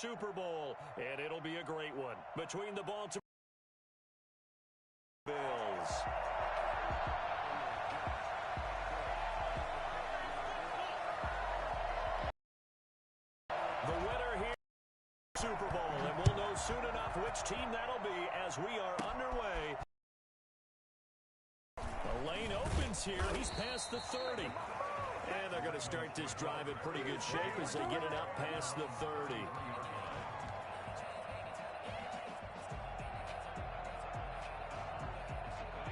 Super Bowl, and it'll be a great one between the Baltimore Bills. The winner here, Super Bowl, and we'll know soon enough which team that'll be as we are underway. The lane opens here. He's past the 30. And they're going to start this drive in pretty good shape as they get it up past the 30.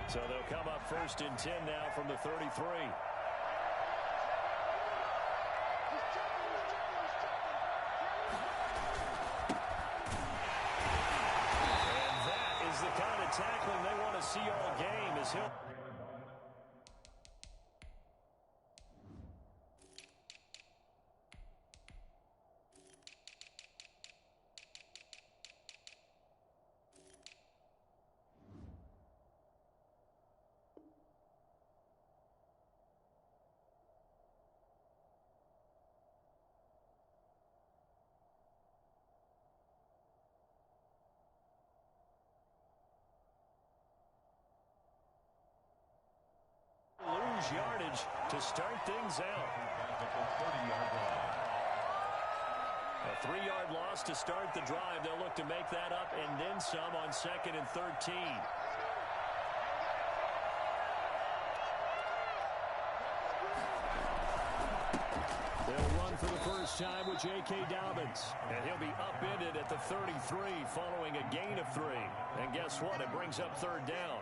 So they'll come up 1st and 10 now from the 33. And that is the kind of tackling they want to see all game as he'll... yardage to start things out. A 3-yard loss to start the drive. They'll look to make that up and then some on 2nd and 13. They'll run for the first time with J.K. Dobbins. And he'll be upended at the 33 following a gain of 3. And guess what? It brings up 3rd down.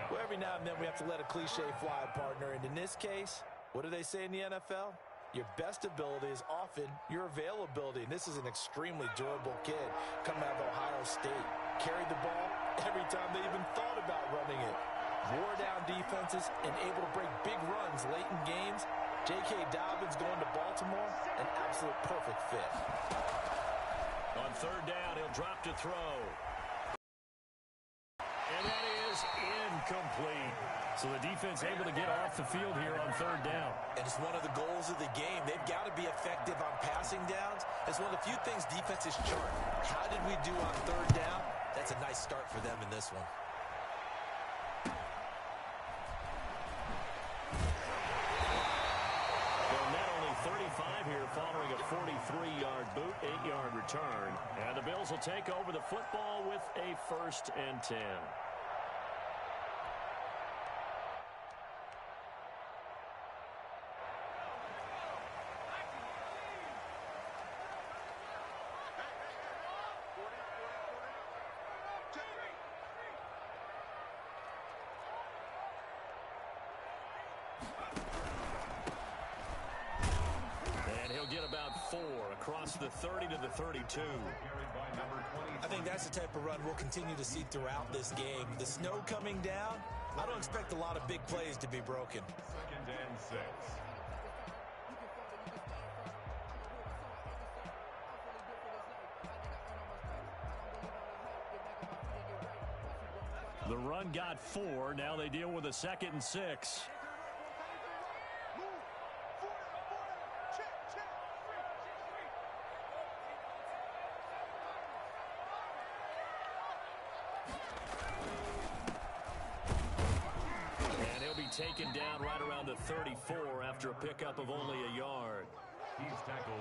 Well, every now and then we have to let a cliche fly, partner. And in this case, what do they say in the NFL? Your best ability is often your availability. And this is an extremely durable kid coming out of Ohio State. Carried the ball every time they even thought about running it. Wore down defenses and able to break big runs late in games. J.K. Dobbins going to Baltimore, an absolute perfect fit. On 3rd down, he'll drop to throw. And that is incomplete. So the defense able to get off the field here on 3rd down. And it's one of the goals of the game. They've got to be effective on passing downs. It's one of the few things defenses chart. How did we do on 3rd down? That's a nice start for them in this one. Well, net only 35 here following a 43-yard boot, 8-yard return. And the Bills will take over the football with a 1st and 10. Get about 4 across the 30 to the 32. I think that's the type of run we'll continue to see throughout this game. The snow coming down, I don't expect a lot of big plays to be broken. 2nd and 6. The run got 4. Now they deal with a 2nd and 6. Taken down right around the 34 after a pickup of only a yard.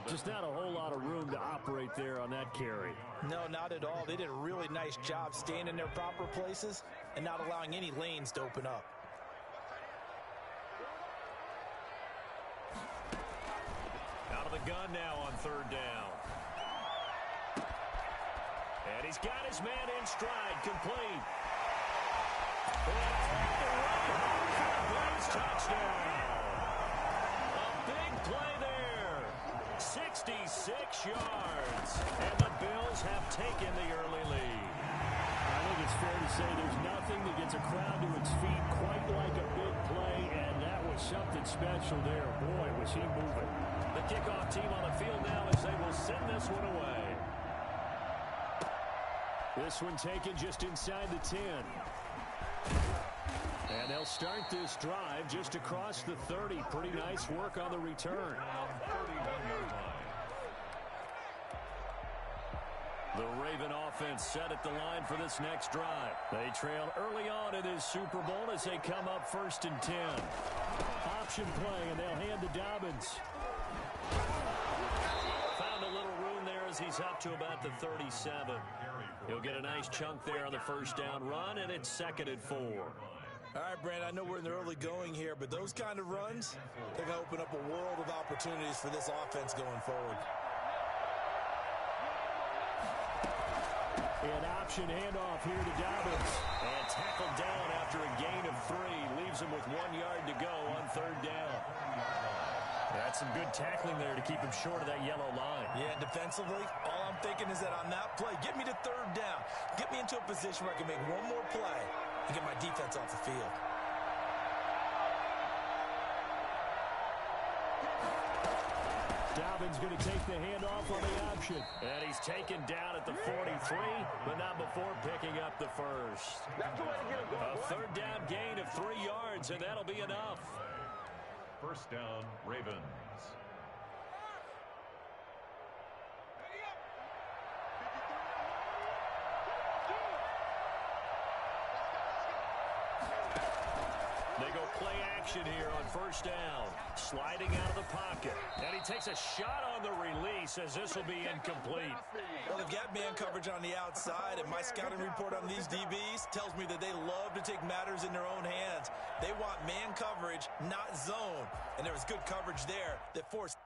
Just not a whole lot of room to operate there on that carry. No, not at all. They did a really nice job staying in their proper places and not allowing any lanes to open up. Out of the gun now on 3rd down. And he's got his man in stride, complete. Touchdown. A big play there. 66 yards. And the Bills have taken the early lead. I think it's fair to say there's nothing that gets a crowd to its feet quite like a big play, and that was something special there. Boy, was he moving. The kickoff team on the field now as they will send this one away. This one taken just inside the 10. And they'll start this drive just across the 30. Pretty nice work on the return. The Raven offense set at the line for this next drive. They trail early on in this Super Bowl as they come up 1st and 10. Option play, and they'll hand to Dobbins. Found a little room there as he's up to about the 37. He'll get a nice chunk there on the first down run, and it's 2nd and 4. All right, Brandon, I know we're in the early going here, but those kind of runs, they're going to open up a world of opportunities for this offense going forward. An option handoff here to Dobbins. And tackled down after a gain of 3. Leaves him with 1 yard to go on 3rd down. That's some good tackling there to keep him short of that yellow line. Yeah, defensively, all I'm thinking is that on that play, get me to 3rd down. Get me into a position where I can make one more play and get my defense off the field. Dobbins going to take the handoff on the option. And he's taken down at the 43, but not before picking up the first. A 3rd down gain of 3 yards, and that'll be enough. 1st down, Ravens. They go play action here on 1st down. Sliding out of the pocket. And he takes a shot on the release as this will be incomplete. Well, they've got man coverage on the outside, and my scouting report on these DBs tells me that they love to take matters in their own hands. They want man coverage, not zone. And there was good coverage there that forced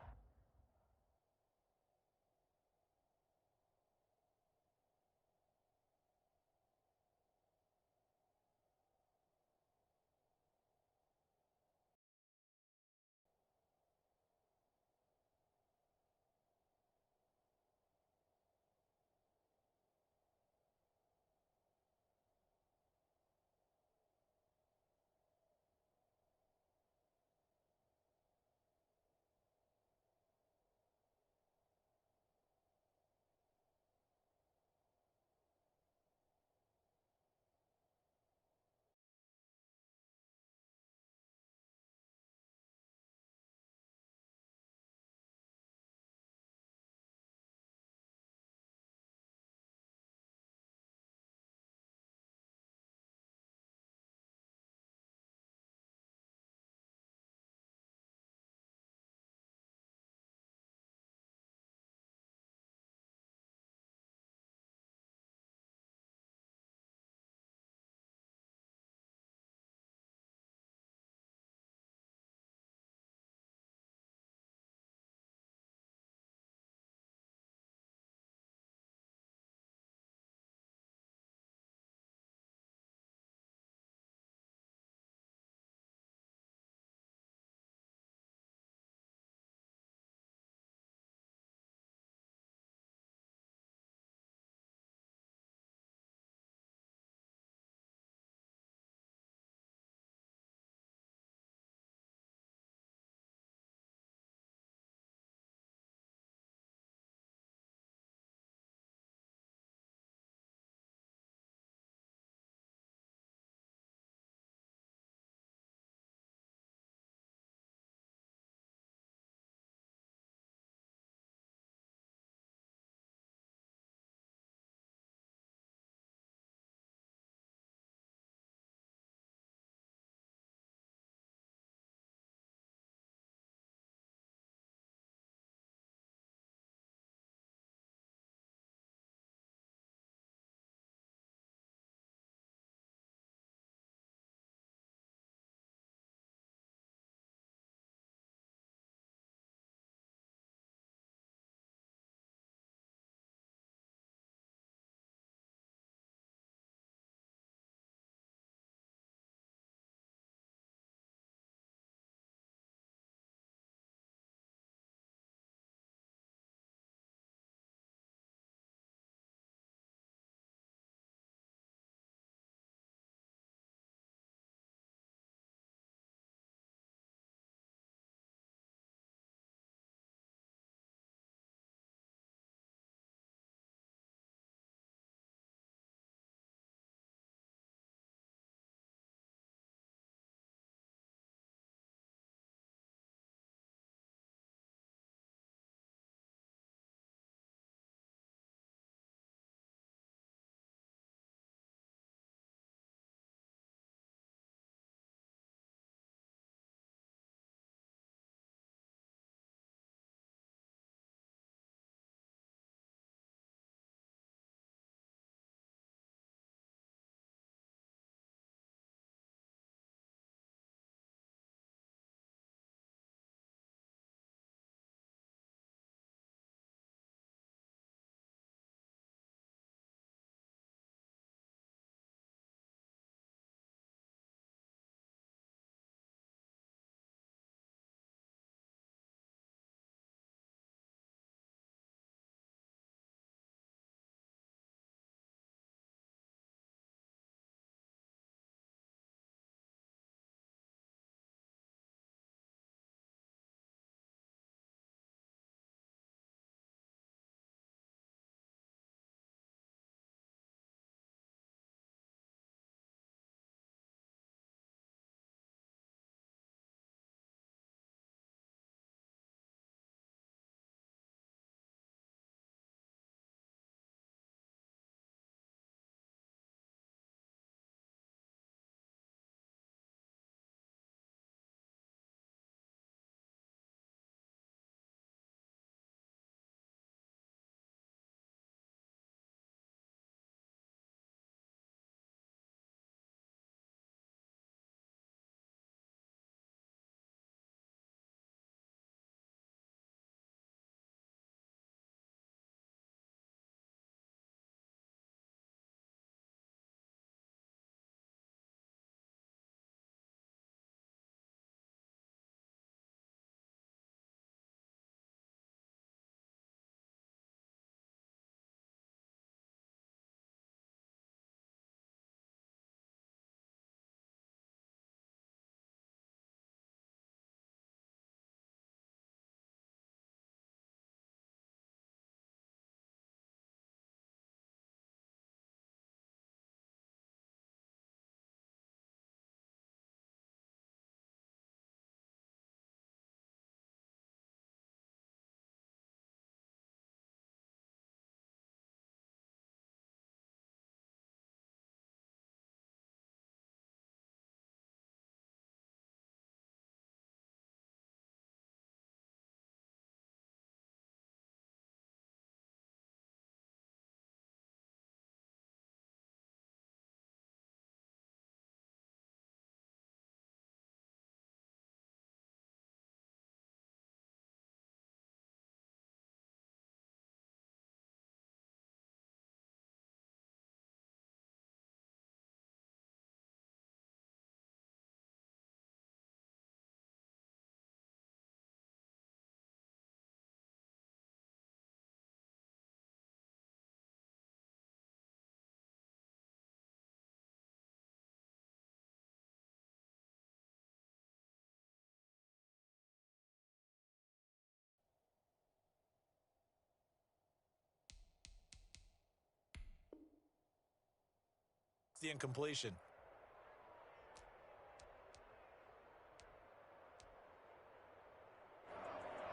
the incompletion.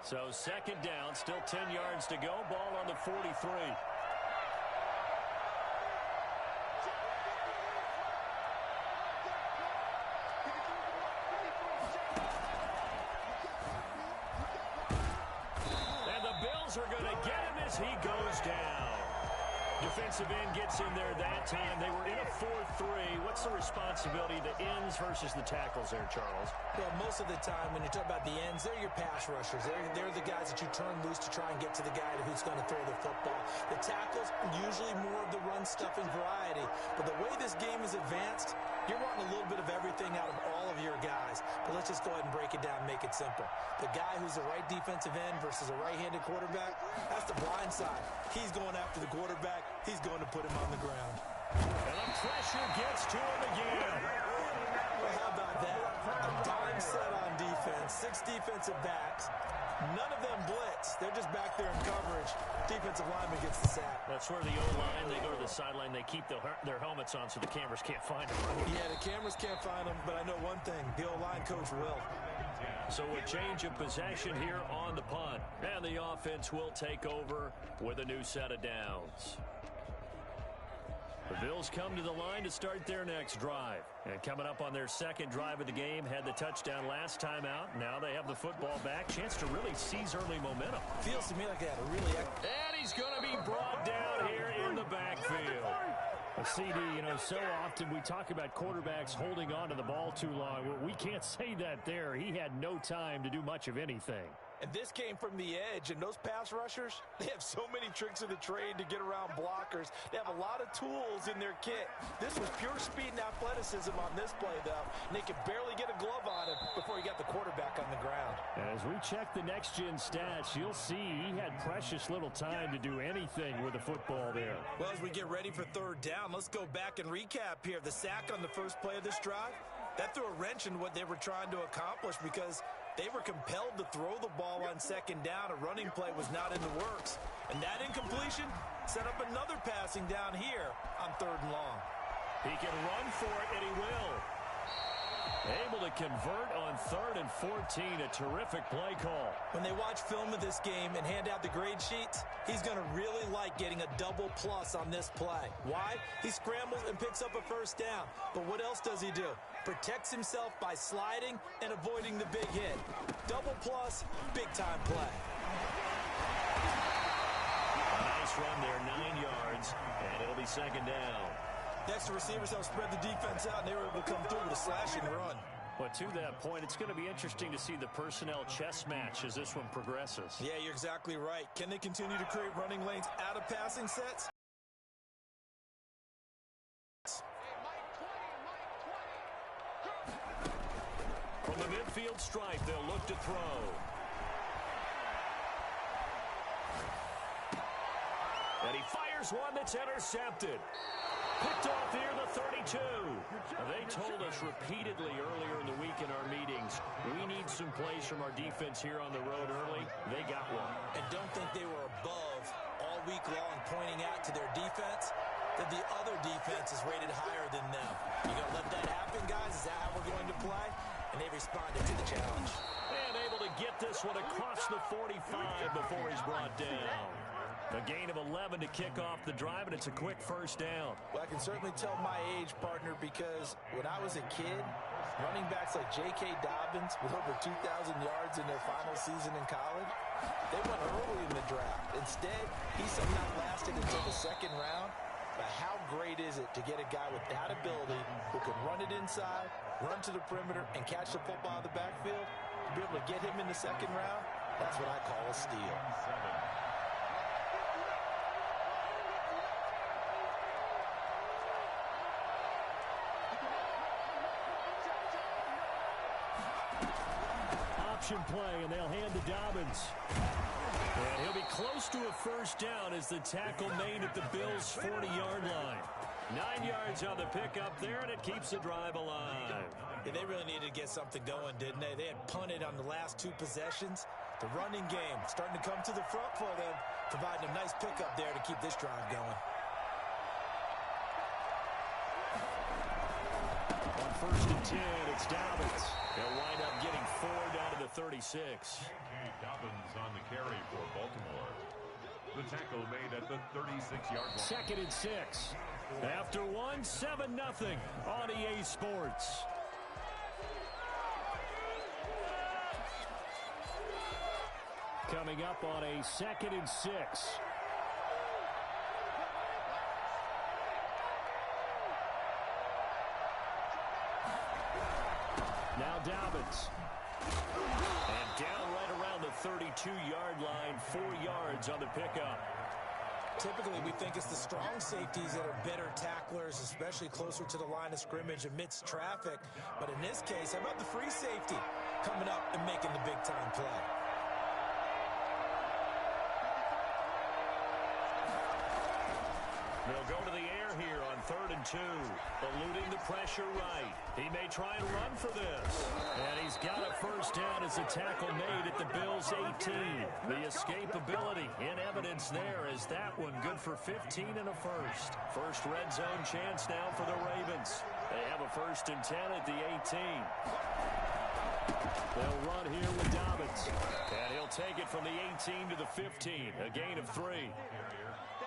So second down, still 10 yards to go. Ball on the 43. And the Bills are going to get him as he goes down. Defensive end gets in there that time. They were in a 4-3. What's the responsibility of the ends versus the tackles there, Charles? Well, most of the time when you talk about the ends, they're your pass rushers. They're the guys that you turn loose to try and get to the guy who's going to throw the football. The tackles, usually more of the run-stuffing variety. But the way this game is advanced, you're wanting a little bit of everything out of all of your guys. But let's just go ahead and break it down and make it simple. The guy who's the right defensive end versus a right-handed quarterback, that's the blind side. He's going after the quarterback. He's going to put him on the ground. And the pressure gets to him again. Well, how about that? A dime set on defense, 6 defensive backs. None of them blitz. They're just back there in coverage. Defensive lineman gets the sack. That's where the O-line, they go to the sideline, they keep their helmets on so the cameras can't find them. Yeah, the cameras can't find them, but I know one thing. The O-line coach will. So a change of possession here on the punt. And the offense will take over with a new set of downs. The Bills come to the line to start their next drive. And coming up on their second drive of the game, had the touchdown last time out. Now they have the football back. Chance to really seize early momentum. Feels to me like they had a really... And he's going to be brought down here in the backfield. A CD, so often we talk about quarterbacks holding on to the ball too long. Well, we can't say that there. He had no time to do much of anything. And this came from the edge, and those pass rushers, they have so many tricks of the trade to get around blockers. They have a lot of tools in their kit. This was pure speed and athleticism on this play, though, and they could barely get a glove on him before he got the quarterback on the ground. As we check the next-gen stats, you'll see he had precious little time to do anything with the football there. Well, as we get ready for third down, let's go back and recap here. The sack on the first play of this drive, that threw a wrench in what they were trying to accomplish because they were compelled to throw the ball on second down. A running play was not in the works. And that incompletion set up another passing down here on third and long. He can run for it, and he will. Able to convert on 3rd and 14. A terrific play call. When they watch film of this game and hand out the grade sheets, he's going to really like getting a double plus on this play. Why? He scrambles and picks up a first down. But what else does he do? Protects himself by sliding and avoiding the big hit. Double plus, big-time play. A nice run there, 9 yards, and it'll be second down. Next, the receivers help spread the defense out, and they were able to come through with a slashing run. But to that point, it's going to be interesting to see the personnel chess match as this one progresses. Yeah, you're exactly right. Can they continue to create running lanes out of passing sets? From the midfield stripe, they'll look to throw. And he fires one that's intercepted. Picked off here, the 32. They told us repeatedly earlier in the week in our meetings, we need some plays from our defense here on the road early. They got one. And don't think they were above all week long pointing out to their defense that the other defense is rated higher than them. You going to let that happen, guys? Is that how we're going to play? And they responded to the challenge. And able to get this one across the 45 before he's brought down. A gain of 11 to kick off the drive, and it's a quick first down. Well, I can certainly tell my age, partner, because when I was a kid, running backs like J.K. Dobbins with over 2,000 yards in their final season in college, they went early in the draft. Instead, he somehow lasted until the second round. But how great is it to get a guy with that ability who can run it inside, run to the perimeter, and catch the football in the backfield? To be able to get him in the second round, that's what I call a steal. Play, and they'll hand to Dobbins. And he'll be close to a first down as the tackle made at the Bills' 40-yard line. 9 yards on the pickup there, and it keeps the drive alive. Yeah, they really needed to get something going, didn't they? They had punted on the last 2 possessions. The running game starting to come to the front for them, providing a nice pickup there to keep this drive going. first and 10. It's Dobbins. He'll wind up getting 4 down to the 36. Dobbins on the carry for Baltimore. The tackle made at the 36-yard line. Second and 6. After one, 7-0 on EA Sports. Coming up on a second and 6. Now Dobbins. And down right around the 32-yard line, 4 yards on the pickup. Typically, we think it's the strong safeties that are better tacklers, especially closer to the line of scrimmage amidst traffic. But in this case, how about the free safety coming up and making the big-time play? They'll go to the air here on 3rd and 2. Eluding the pressure right. He may try and run for this. And he's got a first down as the tackle made at the Bills' 18. The escapability in evidence there as that one good for 15 and a first. First red zone chance now for the Ravens. They have a 1st and 10 at the 18. They'll run here with Dobbins. And he'll take it from the 18 to the 15. A gain of 3.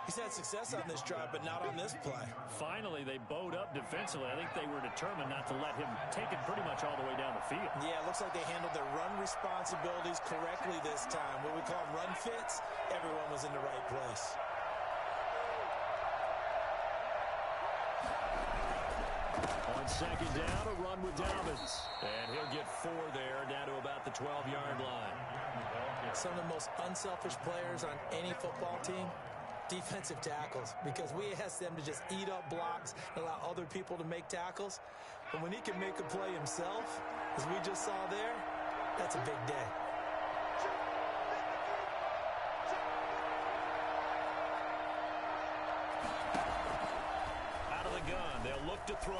He's had success on this drive, but not on this play. Finally, they bowed up defensively. I think they were determined not to let him take it pretty much all the way down the field. Yeah, it looks like they handled their run responsibilities correctly this time. What we call run fits, everyone was in the right place. On second down, a run with Dobbins. And he'll get 4 there, down to about the 12-yard line. Some of the most unselfish players on any football team, defensive tackles, because we ask them to just eat up blocks and allow other people to make tackles. But when he can make a play himself, as we just saw there, that's a big day. Out of the gun, they'll look to throw.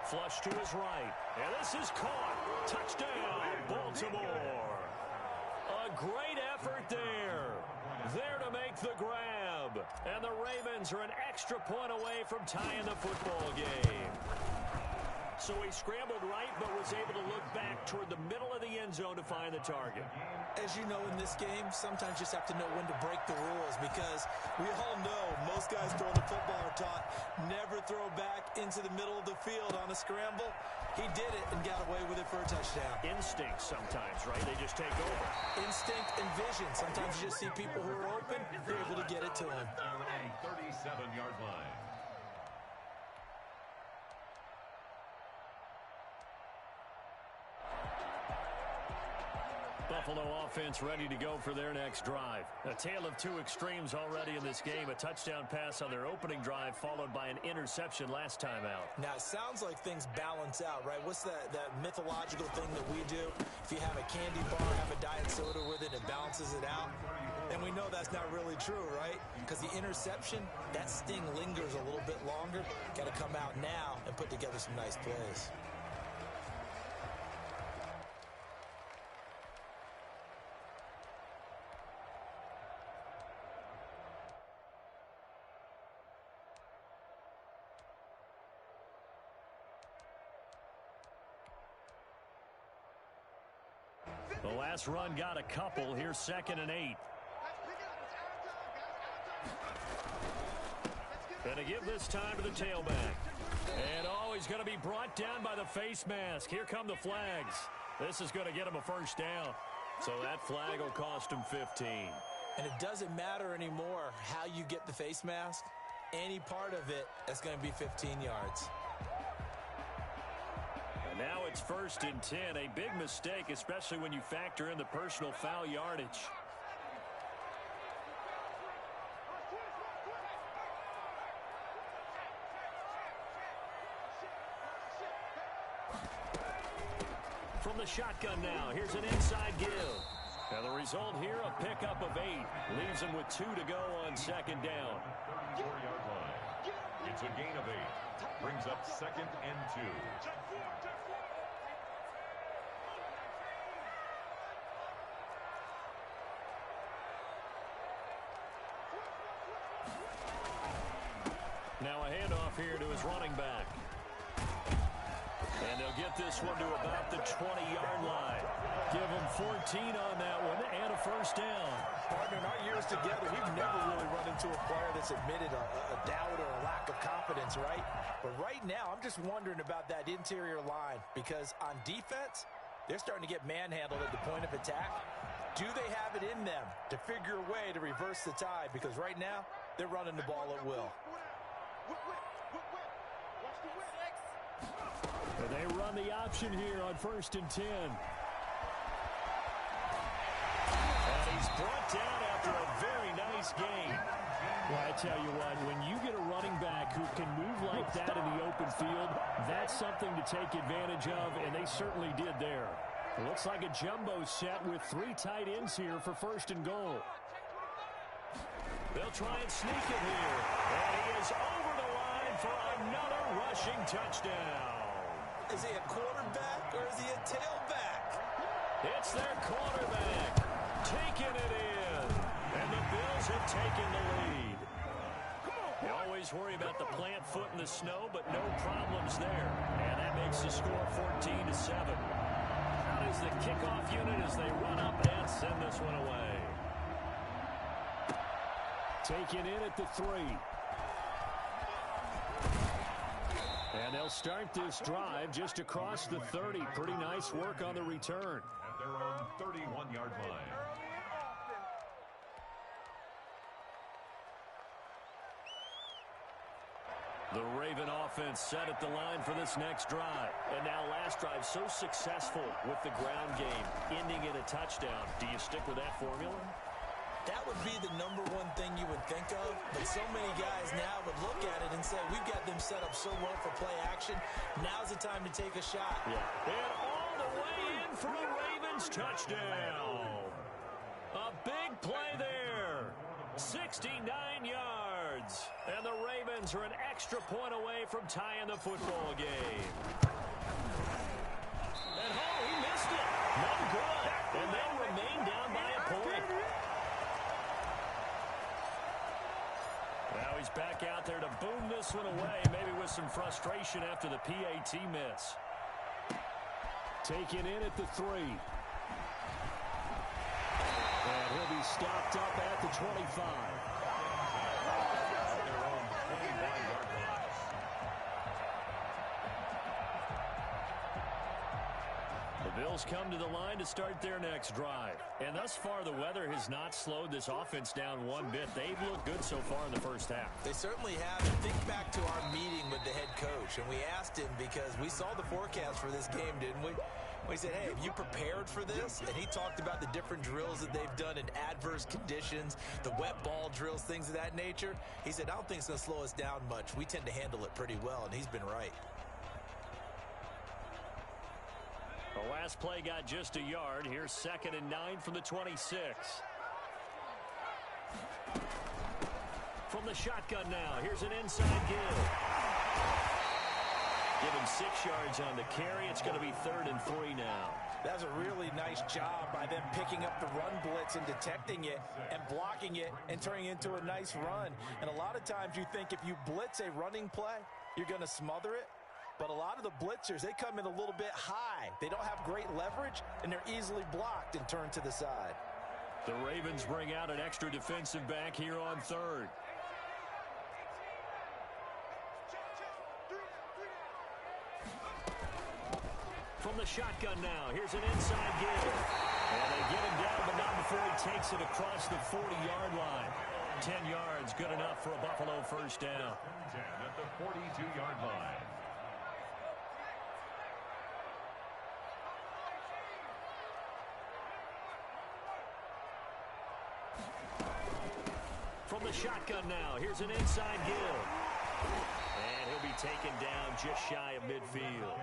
Flush to his right. And this is caught. Touchdown, Baltimore. A great effort there. There to make the grab. And the Ravens are an extra point away from tying the football game. So he scrambled right, but was able to look back toward the middle of the end zone to find the target. As you know, in this game, sometimes you just have to know when to break the rules, because we all know most guys throwing the football are taught never throw back into the middle of the field on a scramble. He did it and got away with it for a touchdown. Instinct sometimes, right? They just take over. Instinct and vision. Sometimes you just see people who are open, they're able to get it to them. 37-yard line. Buffalo offense ready to go for their next drive. A tale of 2 extremes already in this game. A touchdown pass on their opening drive, followed by an interception last time out. Now, it sounds like things balance out, right? What's that mythological thing that we do? If you have a candy bar, have a diet soda with it, it balances it out. And we know that's not really true, right? Because the interception, that sting lingers a little bit longer. Got to come out now and put together some nice plays. The last run got a couple. Here's 2nd and 8. Gonna give this time to the tailback. And he's going to be brought down by the face mask. Here come the flags. This is going to get him a first down. So that flag will cost him 15. And it doesn't matter anymore how you get the face mask. Any part of it, that's going to be 15 yards. And now it's 1st and 10. A big mistake, especially when you factor in the personal foul yardage. From the shotgun now, here's an inside give. And the result here, a pickup of 8. Leaves him with 2 to go on 2nd down. 4-yard line. It's a gain of 8. Brings up 2nd and 2. Now a handoff here to his running back. And they'll get this one to about the 20-yard line. Give them 14 on that one and a first down. Partner, in our years together, we've never really run into a player that's admitted a doubt or a lack of confidence, right? But right now, I'm just wondering about that interior line because on defense, they're starting to get manhandled at the point of attack. Do they have it in them to figure a way to reverse the tide? Because right now, they're running the ball at will. And they run the option here on 1st and 10. And he's brought down after a very nice gain. Well, I tell you what, when you get a running back who can move like that in the open field, that's something to take advantage of, and they certainly did there. It looks like a jumbo set with 3 tight ends here for 1st and goal. They'll try and sneak it here. And he is over the line for another rushing touchdown. Is he a quarterback or is he a tailback? It's their quarterback taking it in. And the Bills have taken the lead. You always worry about the plant foot in the snow, but no problems there. And that makes the score 14-7. Out is the kickoff unit as they run up and send this one away. Taken in at the 3. And they'll start this drive just across the 30. Pretty nice work on the return. At their own 31-yard line. The Raven offense set at the line for this next drive. And now last drive so successful with the ground game, ending in a touchdown. Do you stick with that formula? That would be the #1 thing you would think of, but so many guys now would look at it and say, we've got them set up so well for play action. Now's the time to take a shot. Yeah. And all the way in for a Ravens touchdown. A big play there. 69 yards. And the Ravens are an extra point away from tying the football game. And he missed it. No good. And they'll remain down by a point. Now he's back out there to boom this one away, maybe with some frustration after the PAT miss. Taken in at the 3. And he'll be stopped up at the 25. The Bills come to the line to start their next drive. And thus far, the weather has not slowed this offense down one bit. They've looked good so far in the first half. They certainly have. And think back to our meeting with the head coach. And we asked him because we saw the forecast for this game, didn't we? We said, hey, have you prepared for this? And he talked about the different drills that they've done in adverse conditions, the wet ball drills, things of that nature. He said, I don't think it's going to slow us down much. We tend to handle it pretty well, and he's been right. The last play got just a yard. Here's 2nd and 9 from the 26. From the shotgun now, here's an inside give. Give him 6 yards on the carry. It's going to be 3rd and 3 now. That's a really nice job by them picking up the run blitz and detecting it and blocking it and turning it into a nice run. And a lot of times you think if you blitz a running play, you're going to smother it. But a lot of the blitzers, they come in a little bit high. They don't have great leverage, and they're easily blocked and turned to the side. The Ravens bring out an extra defensive back here on 3rd. From the shotgun now, here's an inside give. And they get him down, but not before he takes it across the 40-yard line. 10 yards, good enough for a Buffalo first down. 10 at the 42-yard line. From the shotgun now, here's an inside give. And he'll be taken down just shy of midfield.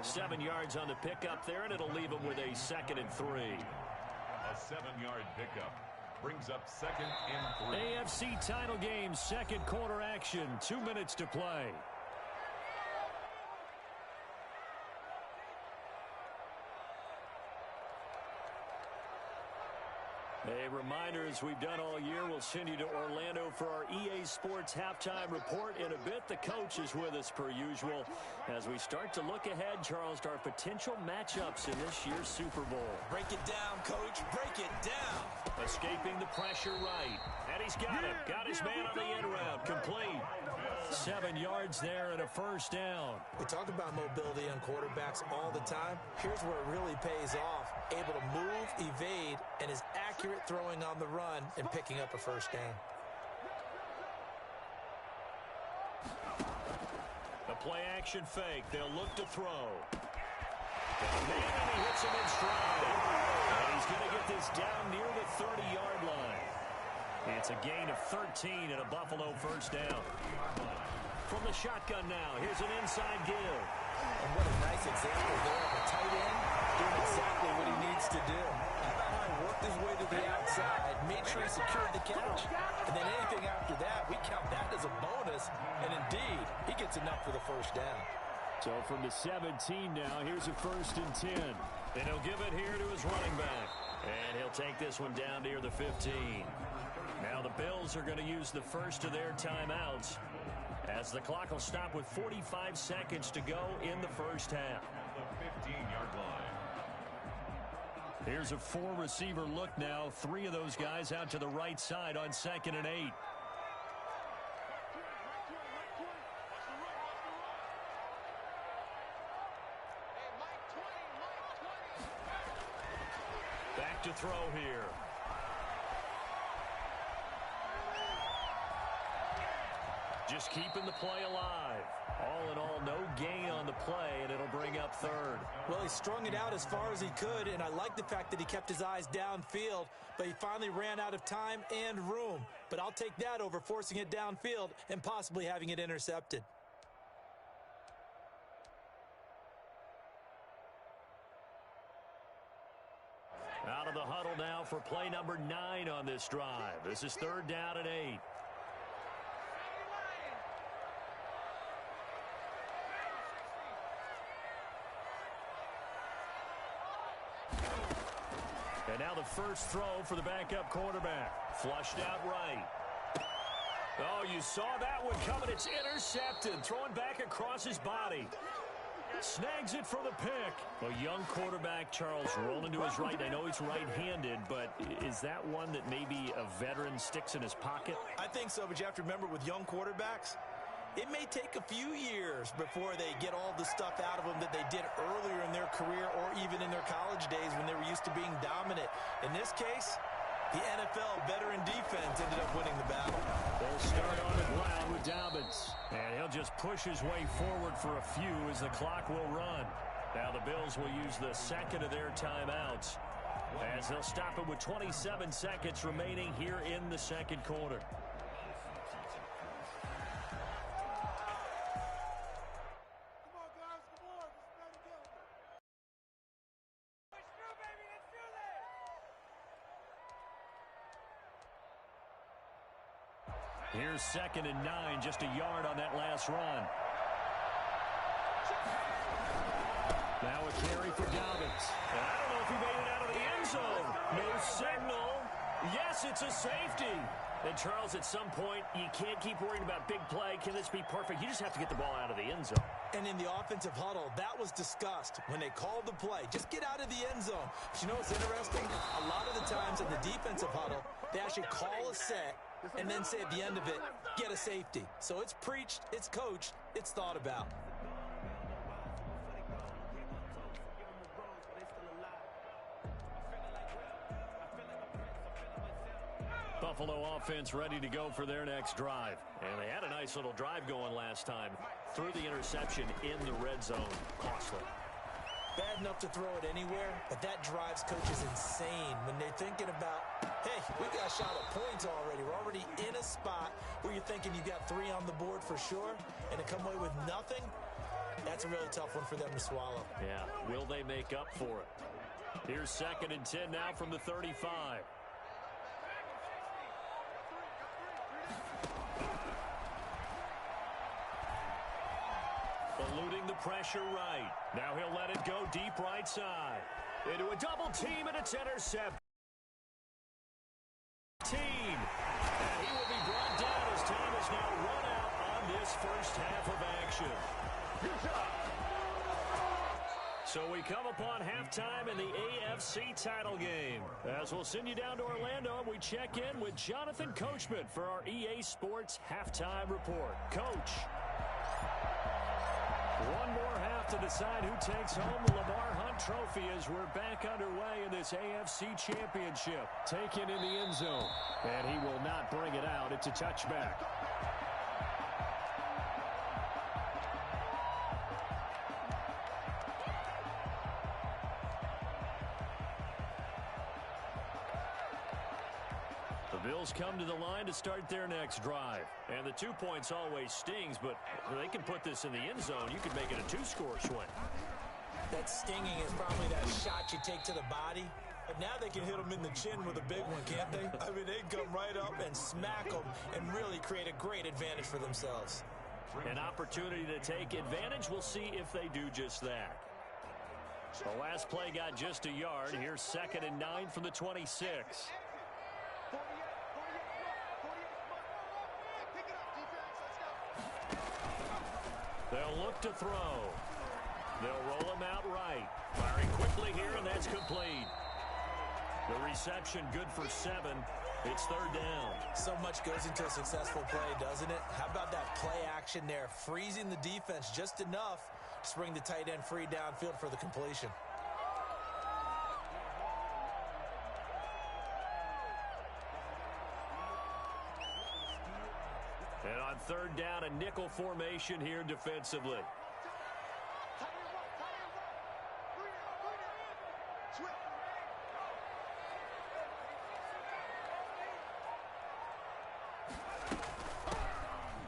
7 yards on the pickup there, and it'll leave him with a 2nd and 3. A 7-yard pickup brings up 2nd and 3. AFC title game, second quarter action, 2 minutes to play. They reminder, as we've done all year, we'll send you to Orlando for our EA Sports halftime report in a bit. The coach is with us per usual as we start to look ahead, Charles, to our potential matchups in this year's Super Bowl. Break it down, Coach. Break it down. Escaping the pressure right. And he's got it. Got his man on the end route. Complete. 7 yards there and a first down. We talk about mobility on quarterbacks all the time. Here's where it really pays off. Able to move, evade, and is accurate throwing on the run and picking up a first down. The play-action fake. They'll look to throw. And he hits him in stride. And he's going to get this down near the 30-yard line. It's a gain of 13 and a Buffalo first down. From the shotgun now, here's an inside give. And what a nice example there of a tight end doing exactly what he needs to do. How about how he worked his way to the outside, made sure he secured the catch, and then anything after that, we count that as a bonus, and indeed, he gets enough for the first down. So from the 17 now, here's a 1st and 10. And he'll give it here to his running back. And he'll take this one down near the 15. Now the Bills are going to use the first of their timeouts, as the clock will stop with 45 seconds to go in the first half. The 15-yard line. Here's a 4-receiver look now. 3 of those guys out to the right side on 2nd and 8. Back to throw here. Just keeping the play alive. All in all, no gain on the play, and it'll bring up 3rd. Well, he strung it out as far as he could, and I like the fact that he kept his eyes downfield, but he finally ran out of time and room. But I'll take that over forcing it downfield and possibly having it intercepted. Out of the huddle now for play number 9 on this drive. This is 3rd down and 8. And now the first throw for the backup quarterback. Flushed out right. Oh, you saw that one coming. It's intercepted. Throwing back across his body. Snags it for the pick. A young quarterback, Charles, rolling to his right. I know he's right-handed, but is that one that maybe a veteran sticks in his pocket? I think so, but you have to remember with young quarterbacks, it may take a few years before they get all the stuff out of them that they did earlier in their career or even in their college days when they were used to being dominant. In this case, the NFL veteran defense ended up winning the battle. They'll start on the ground with Dobbins. And he'll just push his way forward for a few as the clock will run. Now the Bills will use the second of their timeouts, as they'll stop it with 27 seconds remaining here in the second quarter. Here's 2nd and 9, just a yard on that last run. Now a carry for Dobbins. And I don't know if he made it out of the end zone. No signal. Yes, it's a safety. And Charles, at some point, you can't keep worrying about big play. Can this be perfect? You just have to get the ball out of the end zone. And in the offensive huddle, that was discussed when they called the play. Just get out of the end zone. But you know what's interesting? A lot of the times in the defensive huddle, they actually call a set and then say at the end of it, get a safety. So it's preached, it's coached, it's thought about. Buffalo offense ready to go for their next drive. And they had a nice little drive going last time. Threw the interception in the red zone. Costly. Bad enough to throw it anywhere, but that drives coaches insane when they're thinking about, hey, we got a shot at points already. We're already in a spot where you're thinking you got 3 on the board for sure, and to come away with nothing, that's a really tough one for them to swallow. Yeah, will they make up for it? Here's 2nd and 10 now from the 35. Eluding the pressure right. Now he'll let it go deep right side. Into a double team, and it's intercepted. first half of action. So we come upon halftime in the AFC title game. As we'll send you down to Orlando, and we check in with Jonathan Coachman for our EA Sports Halftime Report. Coach. One more half to decide who takes home the Lamar Hunt Trophy as we're back underway in this AFC Championship. Taken in the end zone, and he will not bring it out. It's a touchback. The Bills come to the line to start their next drive. And the 2 points always stings, but they can put this in the end zone. You could make it a 2-score swing. That stinging is probably that shot you take to the body. But now they can hit them in the chin with a big one, can't they? I mean, they come right up and smack them and really create a great advantage for themselves. An opportunity to take advantage. We'll see if they do just that. The last play got just a yard. Here's 2nd and 9 from the 26. They'll look to throw. They'll roll him out right. Firing quickly here, and that's complete. The reception good for 7. It's 3rd down. So much goes into a successful play, doesn't it? How about that play action there? Freezing the defense just enough to bring the tight end free downfield for the completion. And on 3rd down, a nickel formation here defensively.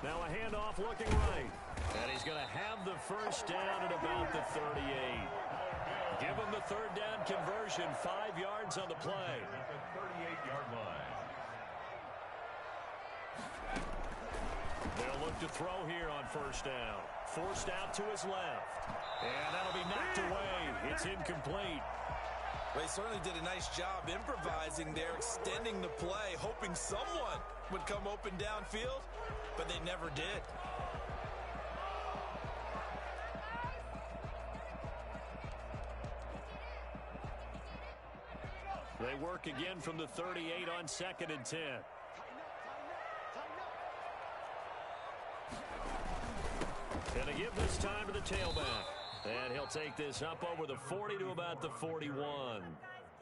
Now a handoff looking right. And he's going to have the first down at about the 38. Give him the 3rd down conversion, 5 yards on the play. At the 38-yard line. They'll look to throw here on 1st down. Forced out to his left. And that'll be knocked away. It's incomplete. They certainly did a nice job improvising there, extending the play, hoping someone would come open downfield, but they never did. They work again from the 38 on 2nd and 10. And a give this time to the tailback. And he'll take this up over the 40 to about the 41.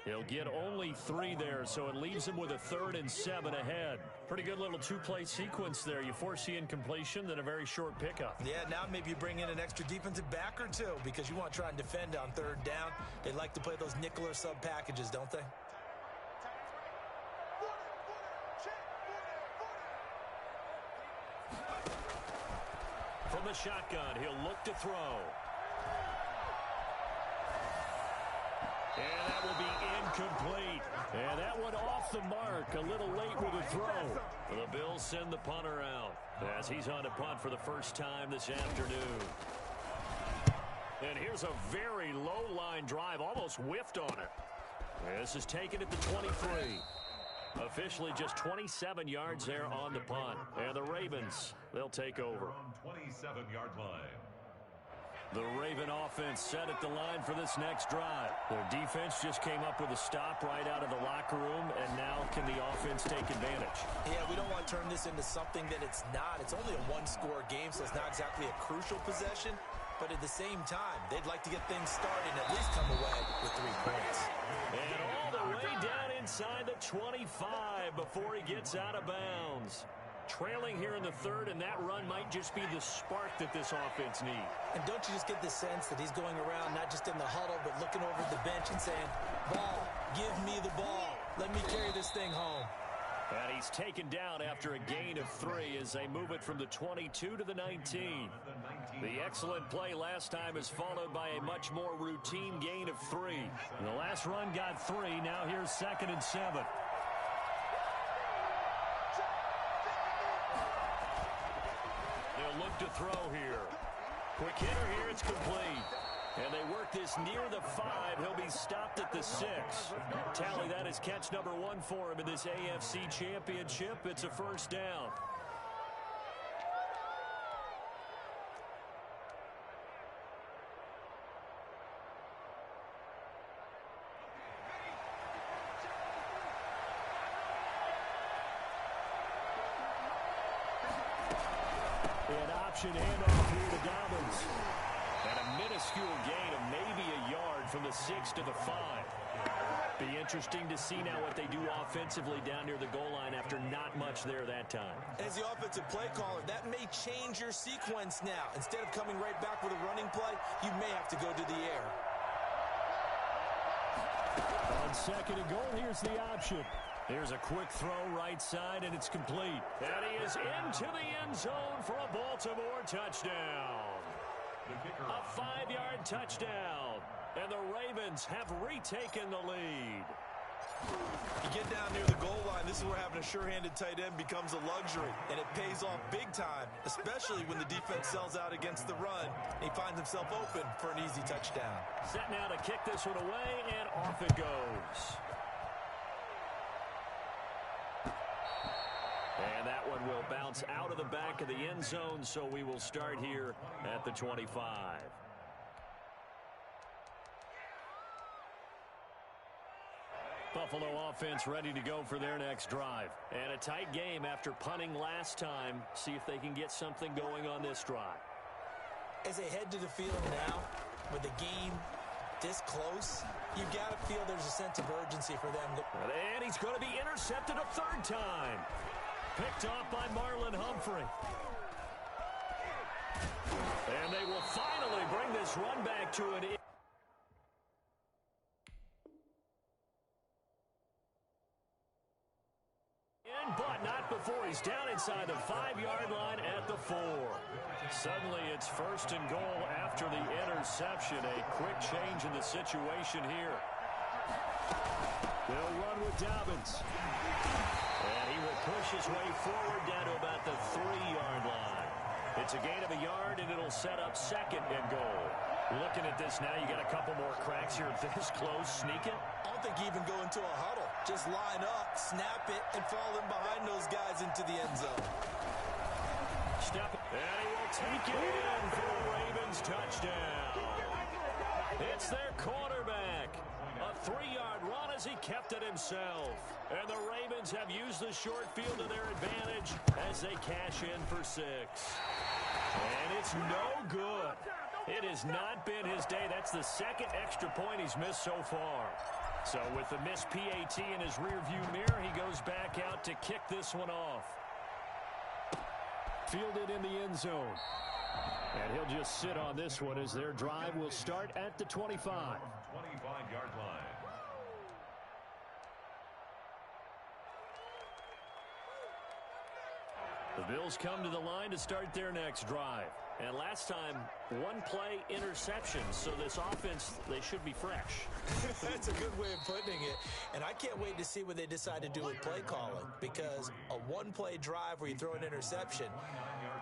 He'll get only 3 there, so it leaves him with a 3rd and 7 ahead. Pretty good little 2-play sequence there. You force the incompletion, then a very short pickup. Yeah, now maybe you bring in an extra defensive back or 2 because you want to try and defend on 3rd down. They like to play those nickel or sub packages, don't they? From the shotgun, he'll look to throw. And that will be incomplete. And that one off the mark. A little late with the throw. The Bills send the punter out as he's on to punt for the first time this afternoon. And here's a very low line drive. Almost whiffed on it. This is taken at the 23. Officially just 27 yards there on the punt. And the Ravens, they'll take over. From 27-yard line. The Raven offense set at the line for this next drive. Their defense just came up with a stop right out of the locker room, and now can the offense take advantage? Yeah, we don't want to turn this into something that it's not. It's only a 1-score game, so it's not exactly a crucial possession. But at the same time, they'd like to get things started and at least come away with 3 points. And all the way down inside the 25 before he gets out of bounds. Trailing here in the 3rd, and that run might just be the spark that this offense needs. And don't you just get the sense that he's going around not just in the huddle, but looking over at the bench and saying, ball, give me the ball. Let me carry this thing home. And he's taken down after a gain of 3 as they move it from the 22 to the 19. The excellent play last time is followed by a much more routine gain of 3. The last run got 3. Now here's 2nd and 7. They'll look to throw here. Quick hitter here, it's complete. And they work this near the 5. He'll be stopped at the 6. Tally, that is catch number 1 for him in this AFC Championship. It's a first down. An option handoff here to Dobbins. And a minuscule gain of maybe a yard from the 6 to the 5. Be interesting to see now what they do offensively down near the goal line after not much there that time. As the offensive play caller, that may change your sequence now. Instead of coming right back with a running play, you may have to go to the air. On second and goal, here's the option. Here's a quick throw right side, and it's complete. And he is into the end zone for a Baltimore touchdown. A 5-yard touchdown. And the Ravens have retaken the lead. You get down near the goal line, this is where having a sure-handed tight end becomes a luxury. And it pays off big time, especially when the defense sells out against the run. He finds himself open for an easy touchdown. Set now to kick this one away, and off it goes. And that one will bounce out of the back of the end zone, so we will start here at the 25. Buffalo offense ready to go for their next drive. And a tight game after punting last time. See if they can get something going on this drive. As they head to the field now, with the game this close, you've got to feel there's a sense of urgency for them. And he's going to be intercepted a third time. Picked off by Marlon Humphrey. And they will finally bring this run back to an end. But not before he's down inside the 5-yard line at the 4. Suddenly it's first and goal after the interception. A quick change in the situation here. They'll run with Dobbins. And he will push his way forward down to about the 3-yard line. It's a gain of a yard, and it'll set up second and goal. Looking at this now, you got a couple more cracks here this close. Sneak it. I don't think you even go into a huddle. Just line up, snap it, and fall in behind those guys into the end zone. Step, and he will take it in for the Ravens touchdown. It's their quarterback. A 3-yard run as he kept it himself. And the Ravens have used the short field to their advantage as they cash in for 6. And it's no good. It has not been his day. That's the second extra point he's missed so far. So with the missed PAT in his rearview mirror, he goes back out to kick this one off. Fielded in the end zone. And he'll just sit on this one as their drive will start at the 25. 25-yard line. The Bills come to the line to start their next drive. And last time, one-play interception. So this offense, they should be fresh. That's a good way of putting it. And I can't wait to see what they decide to do with play calling. Because a one-play drive where you throw an interception,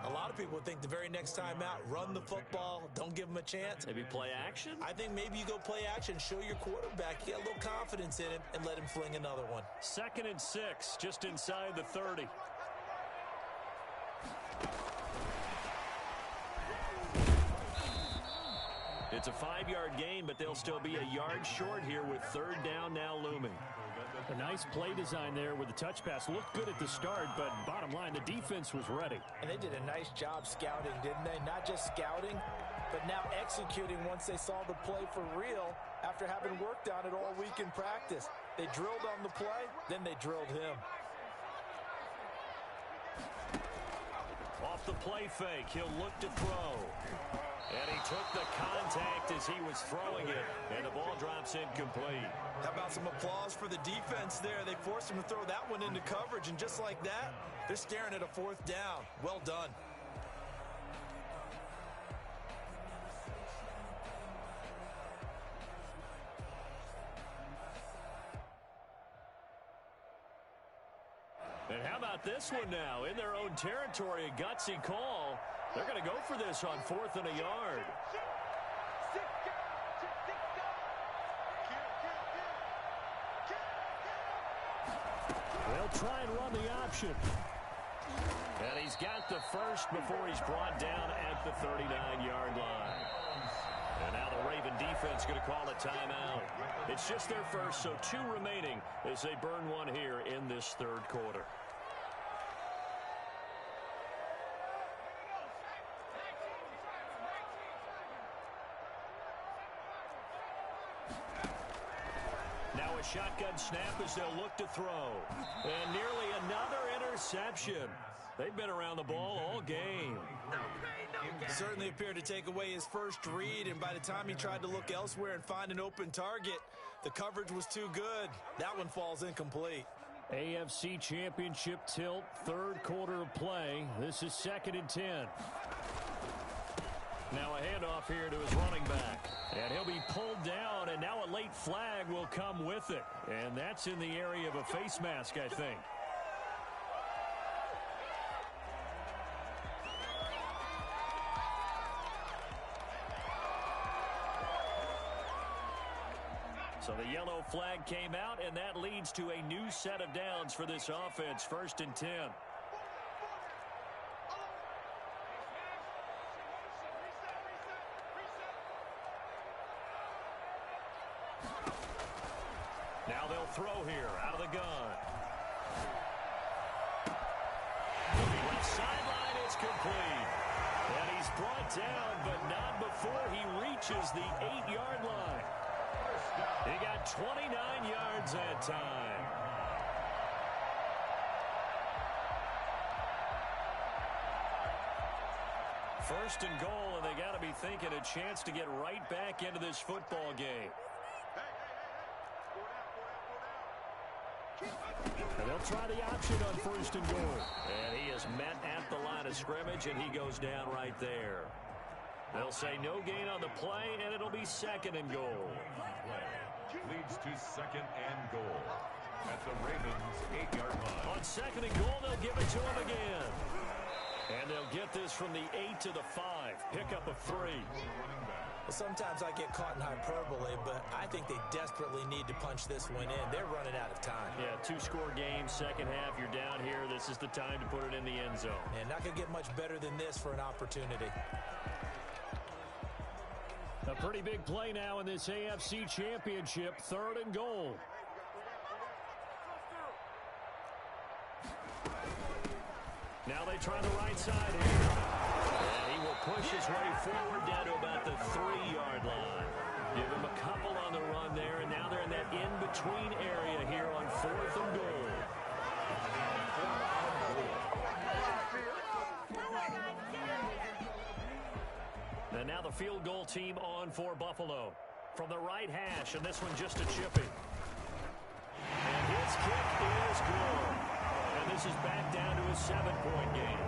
a lot of people would think the very next time out, run the football, don't give them a chance. Maybe play action? I think maybe you go play action, show your quarterback, get a little confidence in him, and let him fling another one. 2nd and 6, just inside the 30. It's a 5-yard gain, but they'll still be a yard short here with 3rd down now looming. A nice play design there with the touch pass. Looked good at the start, but bottom line, the defense was ready. And they did a nice job scouting, didn't they? Not just scouting, but now executing once they saw the play for real after having worked on it all week in practice. They drilled on the play, then they drilled him. Off the play fake, he'll look to throw. And he took the contact as he was throwing it, and the ball drops incomplete. How about some applause for the defense there? They forced him to throw that one into coverage, and just like that, they're staring at a 4th down. Well done. And how about this one now? In their own territory, a gutsy call. They're going to go for this on 4th and a yard. They'll try and run the option. And he's got the first before he's brought down at the 39-yard line. And now the Raven defense going to call a timeout. It's just their first, so 2 remaining as they burn one here in this 3rd quarter. Now a shotgun snap as they'll look to throw. And nearly another interception. They've been around the ball all game. Certainly appeared to take away his first read, and by the time he tried to look elsewhere and find an open target, the coverage was too good. That one falls incomplete. AFC Championship tilt, third quarter of play. This is 2nd and 10. Now a handoff here to his running back. And he'll be pulled down, and now a late flag will come with it. And that's in the area of a face mask, I think. So the yellow flag came out, and that leads to a new set of downs for this offense, 1st and 10. Now they'll throw here out of the gun. Left sideline is complete. And he's brought down, but not before he reaches the 8-yard line. He got 29 yards that time. First and goal, and they got to be thinking a chance to get right back into this football game. And they'll try the option on 1st and goal. And he is met at the line of scrimmage, and he goes down right there. They'll say no gain on the play, and it'll be 2nd and goal. Leads to 2nd and goal at the Ravens' 8-yard line. On 2nd and goal, they'll give it to him again. And they'll get this from the 8 to the 5. Pickup of 3. Well, sometimes I get caught in hyperbole, but I think they desperately need to punch this one in. They're running out of time. Yeah, 2-score game, second half, you're down here. This is the time to put it in the end zone. And not going to get much better than this for an opportunity. A pretty big play now in this AFC Championship, 3rd and goal. Now they try the right side here. And he will push his way forward down to about the 3-yard line. Give him a couple on the run there, and now they're in that in-between area here on 4th and goal. And now the field goal team on for Buffalo. From the right hash, and this one just a chippy. And his kick is good. And this is back down to a 7-point game.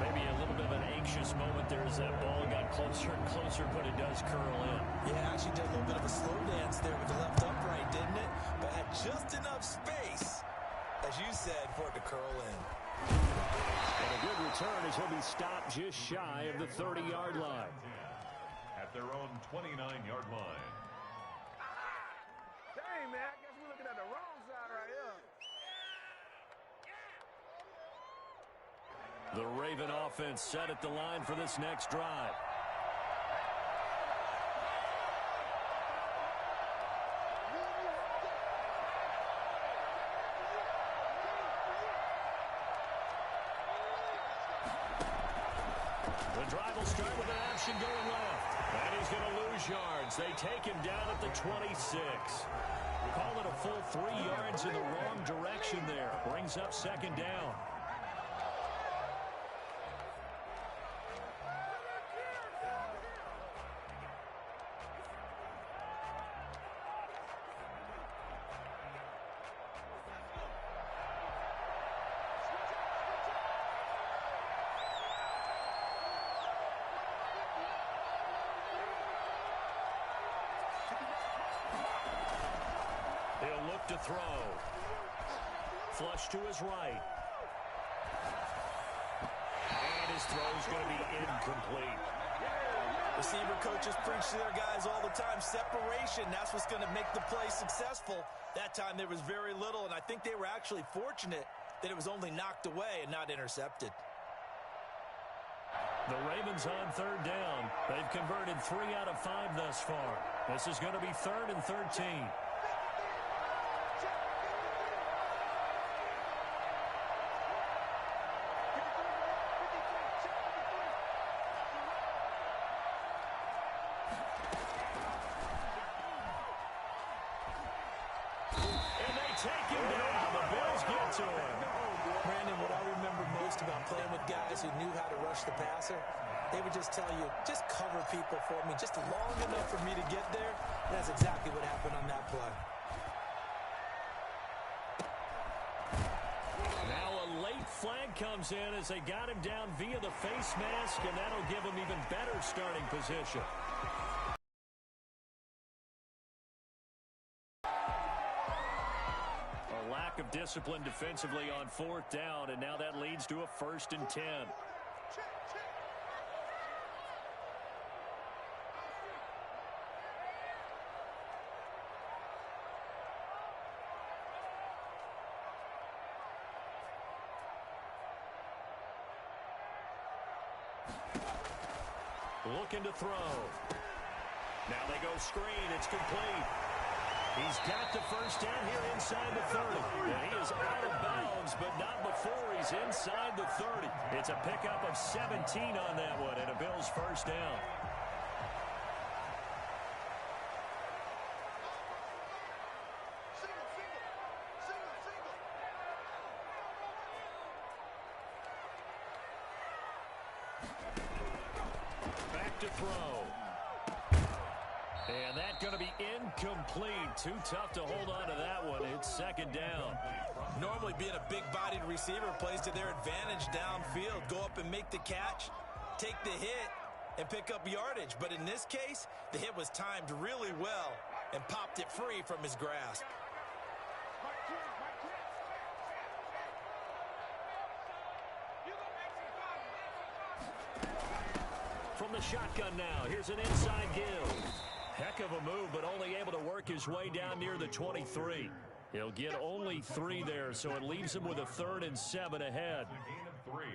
Maybe a little bit of an anxious moment there as that ball got closer and closer, but it does curl in. Yeah, actually did a little bit of a slow dance there with the left upright, didn't it? But had just enough space, as you said, for it to curl in. And a good return as he'll be stopped just shy of the 30-yard line. At their own 29-yard line. Dang, man, I guess we're looking at the wrong side right here. The Raven offense set at the line for this next drive. The drive will start with an option going left. And he's going to lose yards. They take him down at the 26. Call it a full 3 yards in the wrong direction there. Brings up 2nd down. He'll look to throw. Flush to his right. And his throw's going to be incomplete. Receiver coaches preach to their guys all the time. Separation, that's what's going to make the play successful. That time there was very little, and I think they were actually fortunate that it was only knocked away and not intercepted. The Ravens on 3rd down. They've converted 3 out of 5 thus far. This is going to be 3rd and 13. take him down. The Bills get to him. Brandon, what I remember most about playing with guys who knew how to rush the passer, they would just tell you, just cover people for me, just long enough for me to get there. And that's exactly what happened on that play. Now a late flag comes in as they got him down via the face mask, and that'll give him even better starting position. A lack of discipline defensively on 4th down, and now that leads to a 1st and 10. Looking to throw. Now they go screen. It's complete. He's got the 1st down here inside the 30. And he is out of bounds, but not before he's inside the 30. It's a pickup of 17 on that one, and a Bills 1st down. Back to throw. And that's going to be incomplete. Too tough to hold on to that one. It's 2nd down. Normally being a big-bodied receiver plays to their advantage downfield. Go up and make the catch, take the hit, and pick up yardage. But in this case, the hit was timed really well and popped it free from his grasp. From the shotgun now, here's an inside give. Heck of a move, but only able to work his way down near the 23. He'll get only 3 there, so it leaves him with a 3rd and 7 ahead. Gain of 3.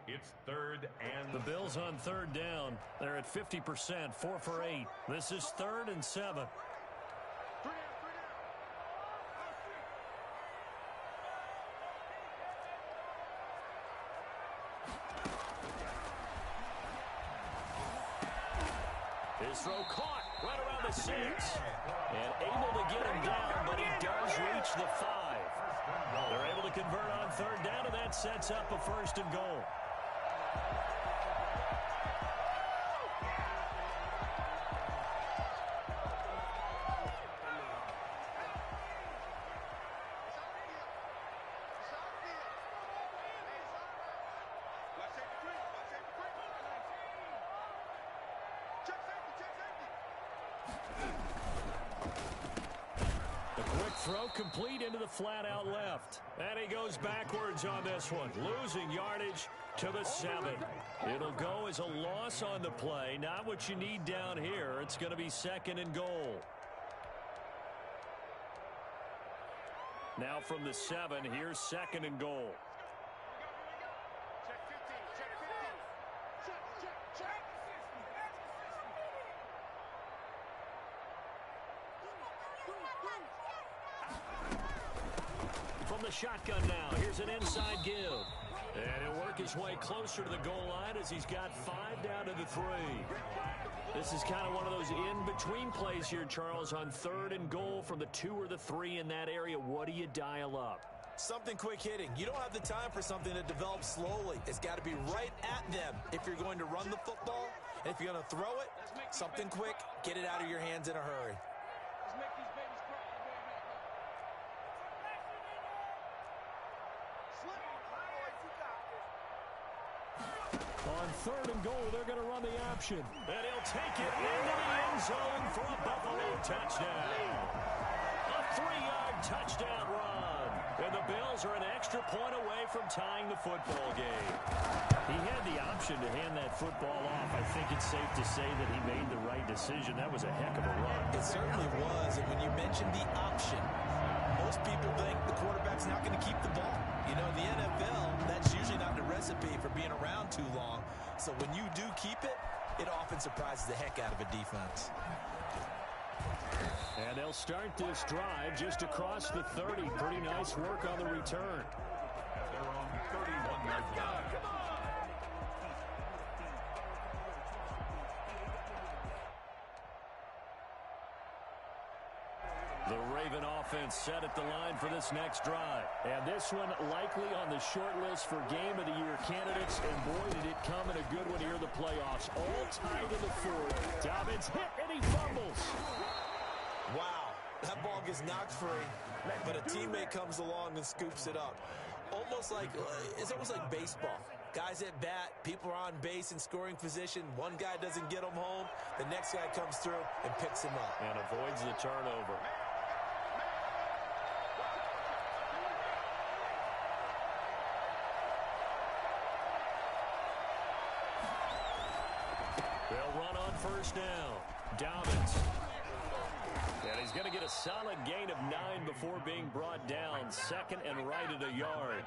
It's 3rd and the Bills on 3rd down. They're at 50%, 4 for 8. This is 3rd and 7. His throw caught right around the 6. And able to get him down, but he does reach the 5. They're able to convert on 3rd down, and that sets up a 1st and goal. Throw complete into the flat out left. And he goes backwards on this one, losing yardage to the 7. It'll go as a loss on the play. Not what you need down here. It's going to be 2nd and goal. Now from the 7, here's 2nd and goal. From the shotgun now, here's an inside give. And he'll work his way closer to the goal line as he's got 5 down to the 3. This is kind of one of those in-between plays here, Charles, on 3rd and goal from the 2 or the 3 in that area. What do you dial up? Something quick hitting. You don't have the time for something to develop slowly. It's got to be right at them if you're going to run the football. And if you're going to throw it, something quick, get it out of your hands in a hurry. On 3rd and goal, they're going to run the option. And he'll take it into the end zone for a Buffalo touchdown. A 3-yard touchdown run. And the Bills are an extra point away from tying the football game. He had the option to hand that football off. I think it's safe to say that he made the right decision. That was a heck of a run. It certainly was. And when you mentioned the option, most people think the quarterback's not going to keep the ball. You know, the NFL, that's usually not the recipe for being around too long. So when you do keep it, it often surprises the heck out of a defense. And they'll start this drive just across the 30. Pretty nice work on the return. they're on 31-yard line. The Raven offense set at the line for this next drive. And this one likely on the short list for Game of the Year candidates. And boy, did it come in a good one here in the playoffs. All tied in the fourth. Dobbins hit and he fumbles. Wow, that ball gets knocked free, but a teammate comes along and scoops it up. It's almost like baseball. Guys at bat, people are on base in scoring position. One guy doesn't get them home. The next guy comes through and picks him up. And avoids the turnover. They'll run on first down. Dobbins. And he's going to get a solid gain of 9 before being brought down. Second and right at a yard.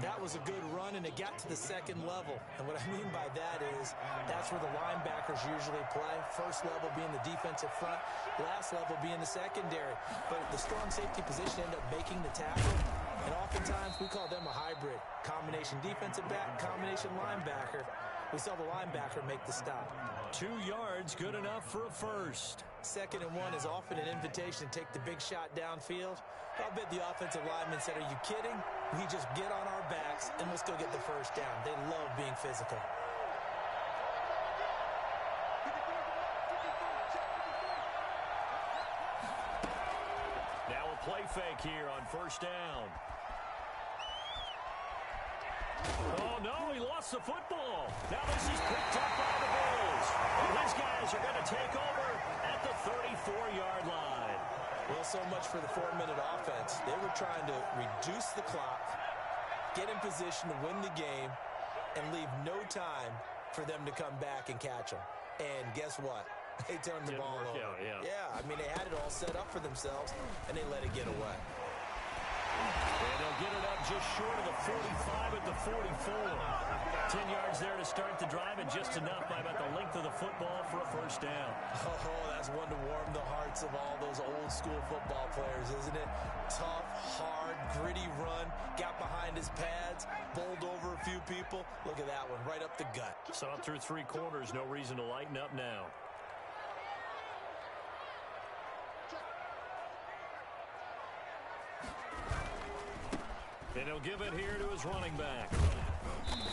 That was a good run, and it got to the second level. And what I mean by that is that's where the linebackers usually play. First level being the defensive front, last level being the secondary. But the strong safety position ended up making the tackle. And oftentimes we call them a hybrid. Combination defensive back, combination linebacker. We saw the linebacker make the stop. 2 yards, good enough for a first. Second and 1 is often an invitation to take the big shot downfield. I'll bet the offensive lineman said, are you kidding? We just get on our backs and let's go get the first down. They love being physical. Now a play fake here on first down. Oh, no, he lost the football. Now this is picked up by the Bills. And these guys are going to take over at the 34-yard line. Well, so much for the 4-minute offense. They were trying to reduce the clock, get in position to win the game, and leave no time for them to come back and catch them. And guess what? They turned the ball over. Yeah, I mean, they had it all set up for themselves, and they let it get away. And they'll get it up just short of the 45 at the 44. 10 yards there to start the drive, and just enough by about the length of the football for a first down. Oh, that's one to warm the hearts of all those old-school football players, isn't it? Tough, hard, gritty run, got behind his pads, bowled over a few people. Look at that one, right up the gut. Saw it through 3 quarters, no reason to lighten up now. And he'll give it here to his running back.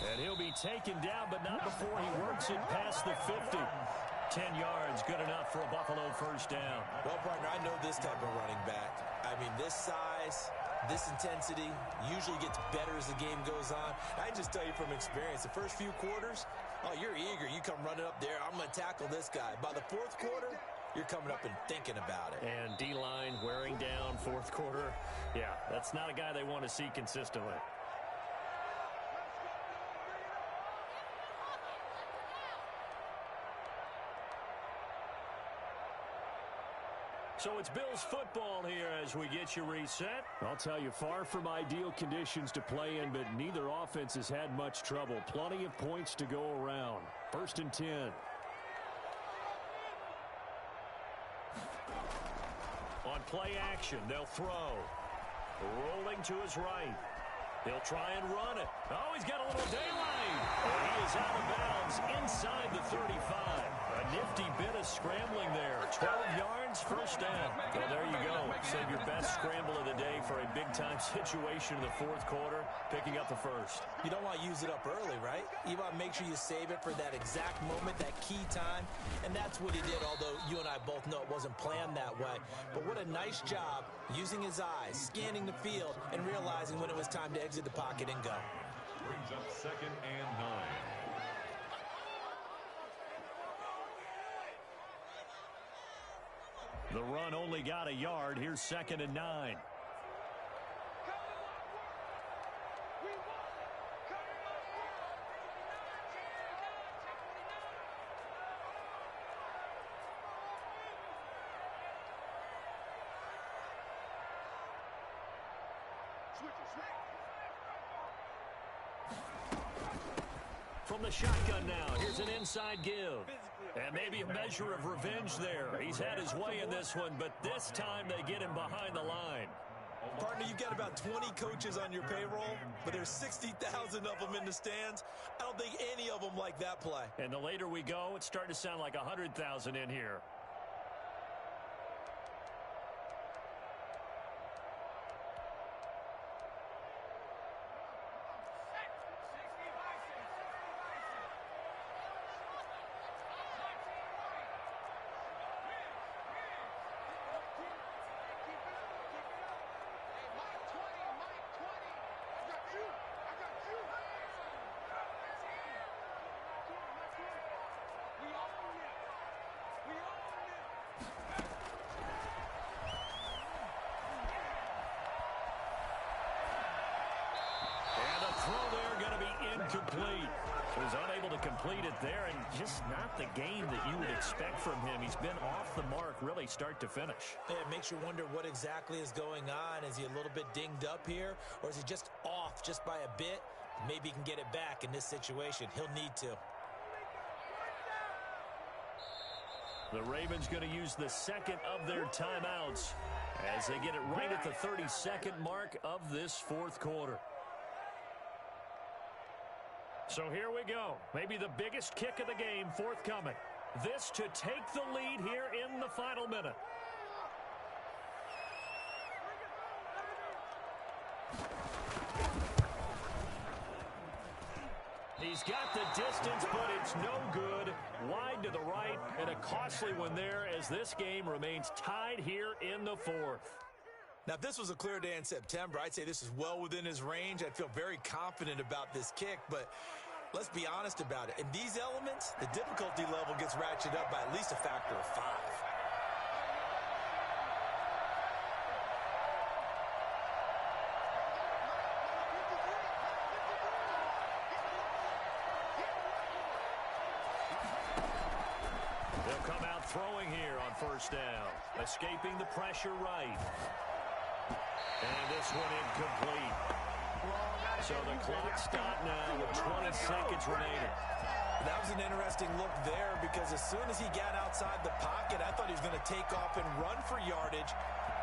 And he'll be taken down, but not before he works it past the 50. 10 yards, good enough for a Buffalo first down. Well, partner, I know this type of running back. I mean, this size, this intensity usually gets better as the game goes on. I can just tell you from experience, the first few quarters, oh, you're eager. You come running up there, I'm going to tackle this guy. By the 4th quarter, you're coming up and thinking about it. And D-line wearing down 4th quarter. Yeah, that's not a guy they want to see consistently. So it's Bills football here as we get you reset. I'll tell you, far from ideal conditions to play in, but neither offense has had much trouble. Plenty of points to go around. 1st and 10. On play action, they'll throw. Rolling to his right. He'll try and run it. Oh, he's got a little daylight. He is out of bounds inside the 35. A nifty bit of scrambling there. 12 yards, first down. Well, there you go. Save your best scramble of the day for a big-time situation in the 4th quarter, picking up the first. You don't want to use it up early, right? You want to make sure you save it for that exact moment, that key time. And that's what he did, although you and I both know it wasn't planned that way. But what a nice job using his eyes, scanning the field, and realizing when it was time to exit the pocket and go. Brings up 2nd and 9. The run only got a yard. Here's 2nd and 9. From the shotgun now, here's an inside give. And maybe a measure of revenge there. He's had his way in this one, but this time they get him behind the line. Partner, you've got about 20 coaches on your payroll, but there's 60,000 of them in the stands. I don't think any of them like that play. And the later we go, it's starting to sound like 100,000 in here. incomplete. So he's unable to complete it there, and just not the game that you would expect from him. He's been off the mark really start to finish. Yeah, it makes you wonder what exactly is going on. Is he a little bit dinged up here, or is he just off just by a bit? Maybe he can get it back in this situation. He'll need to. The Ravens going to use the second of their timeouts as they get it right at the 32nd mark of this fourth quarter. So here we go. Maybe the biggest kick of the game forthcoming. This to take the lead here in the final minute. He's got the distance, but it's no good. Wide to the right, and a costly one there as this game remains tied here in the fourth. Now, if this was a clear day in September, I'd say this is well within his range. I'd feel very confident about this kick, but let's be honest about it. In these elements, the difficulty level gets ratcheted up by at least a factor of 5. They'll come out throwing here on first down, escaping the pressure right. And this one incomplete. So the clock stopped now with 20 seconds remaining. That was an interesting look there because as soon as he got outside the pocket, I thought he was going to take off and run for yardage.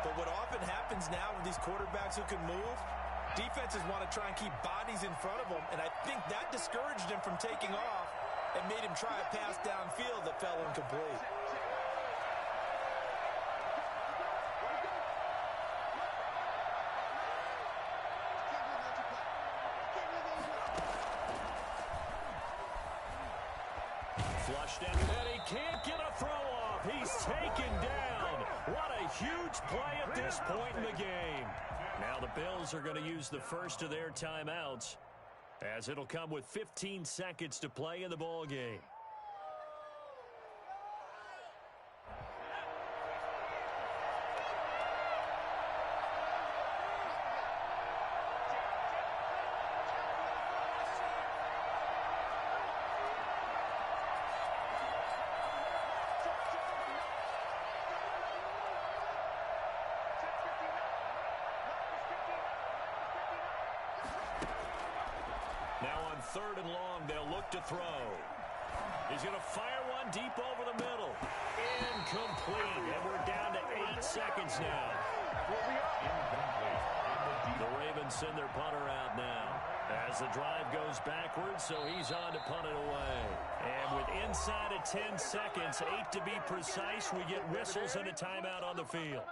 But what often happens now with these quarterbacks who can move, defenses want to try and keep bodies in front of them, and I think that discouraged him from taking off and made him try a pass downfield that fell incomplete. Flushed in, and he can't get a throw off. He's taken down. What a huge play at this point in the game. Now the Bills are going to use the first of their timeouts, as it'll come with 15 seconds to play in the ball game. Third and long, they'll look to throw. He's going to fire one deep over the middle. Incomplete, and we're down to 8 seconds now. The Ravens send their punter out now as the drive goes backwards, so he's on to punt it away. And with inside of 10 seconds, 8 to be precise, we get whistles and a timeout on the field.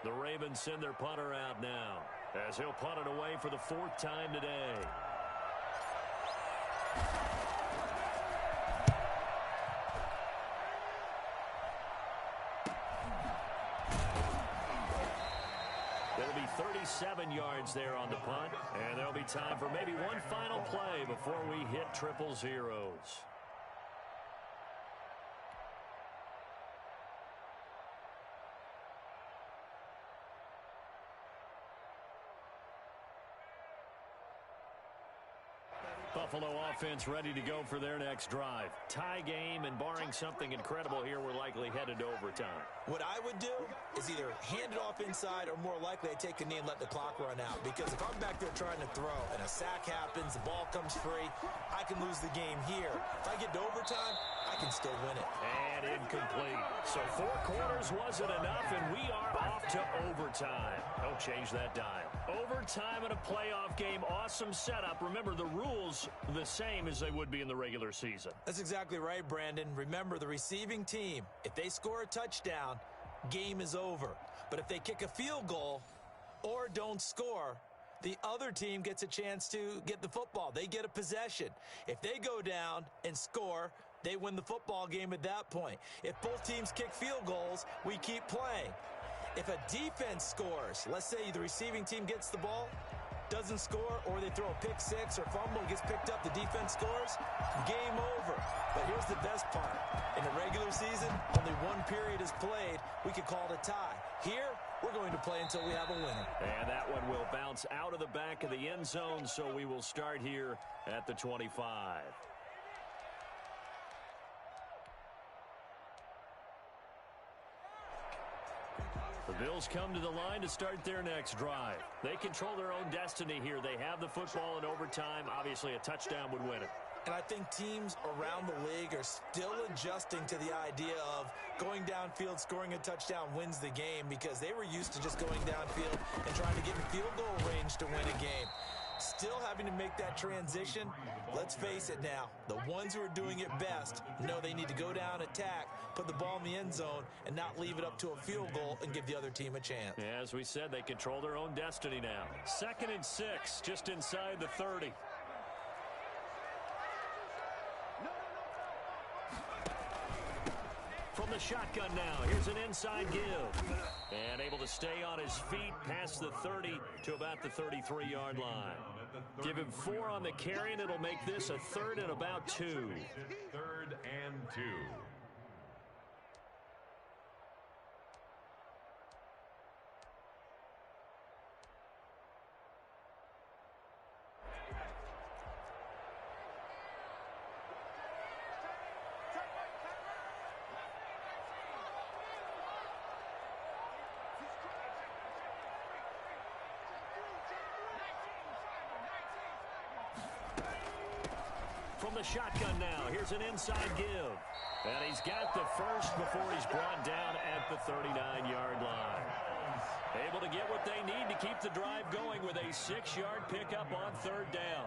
The Ravens send their punter out now as he'll punt it away for the 4th time today. There'll be 37 yards there on the punt, and there'll be time for maybe one final play before we hit triple zeros. Buffalo offense ready to go for their next drive. Tie game, and barring something incredible here, we're likely headed to overtime. What I would do is either hand it off inside or more likely I take a knee and let the clock run out. Because if I'm back there trying to throw and a sack happens, the ball comes free, I can lose the game here. If I get to overtime, I can still win it. And incomplete. So 4 quarters wasn't enough, and we are off to overtime. Don't change that dial. Overtime in a playoff game, awesome setup. Remember, the rules the same as they would be in the regular season. That's exactly right, Brandon. Remember, the receiving team, if they score a touchdown, game is over. But if they kick a field goal or don't score, the other team gets a chance to get the football. They get a possession. If they go down and score, they win the football game at that point. If both teams kick field goals, we keep playing. If a defense scores, let's say the receiving team gets the ball, doesn't score, or they throw a pick six or fumble, gets picked up, the defense scores, game over. But here's the best part. In the regular season, only one period is played. We could call it a tie. Here, we're going to play until we have a winner. And that one will bounce out of the back of the end zone, so we will start here at the 25. The Bills come to the line to start their next drive. They control their own destiny here. They have the football in overtime. Obviously, a touchdown would win it. And I think teams around the league are still adjusting to the idea of going downfield, scoring a touchdown wins the game, because they were used to just going downfield and trying to get in field goal range to win a game. Still having to make that transition. Let's face it now, the ones who are doing it best know they need to go down, attack, put the ball in the end zone, and not leave it up to a field goal and give the other team a chance. Yeah, as we said, they control their own destiny now. 2nd and 6, just inside the 30. From the shotgun now, here's an inside give. And able to stay on his feet past the 30 to about the 33-yard line. Give him 4 on the carry, and it'll make this a 3rd and about 2. 3rd and 2. From the shotgun now, here's an inside give. And he's got the first before he's brought down at the 39-yard line. Able to get what they need to keep the drive going with a 6-yard pickup on 3rd down.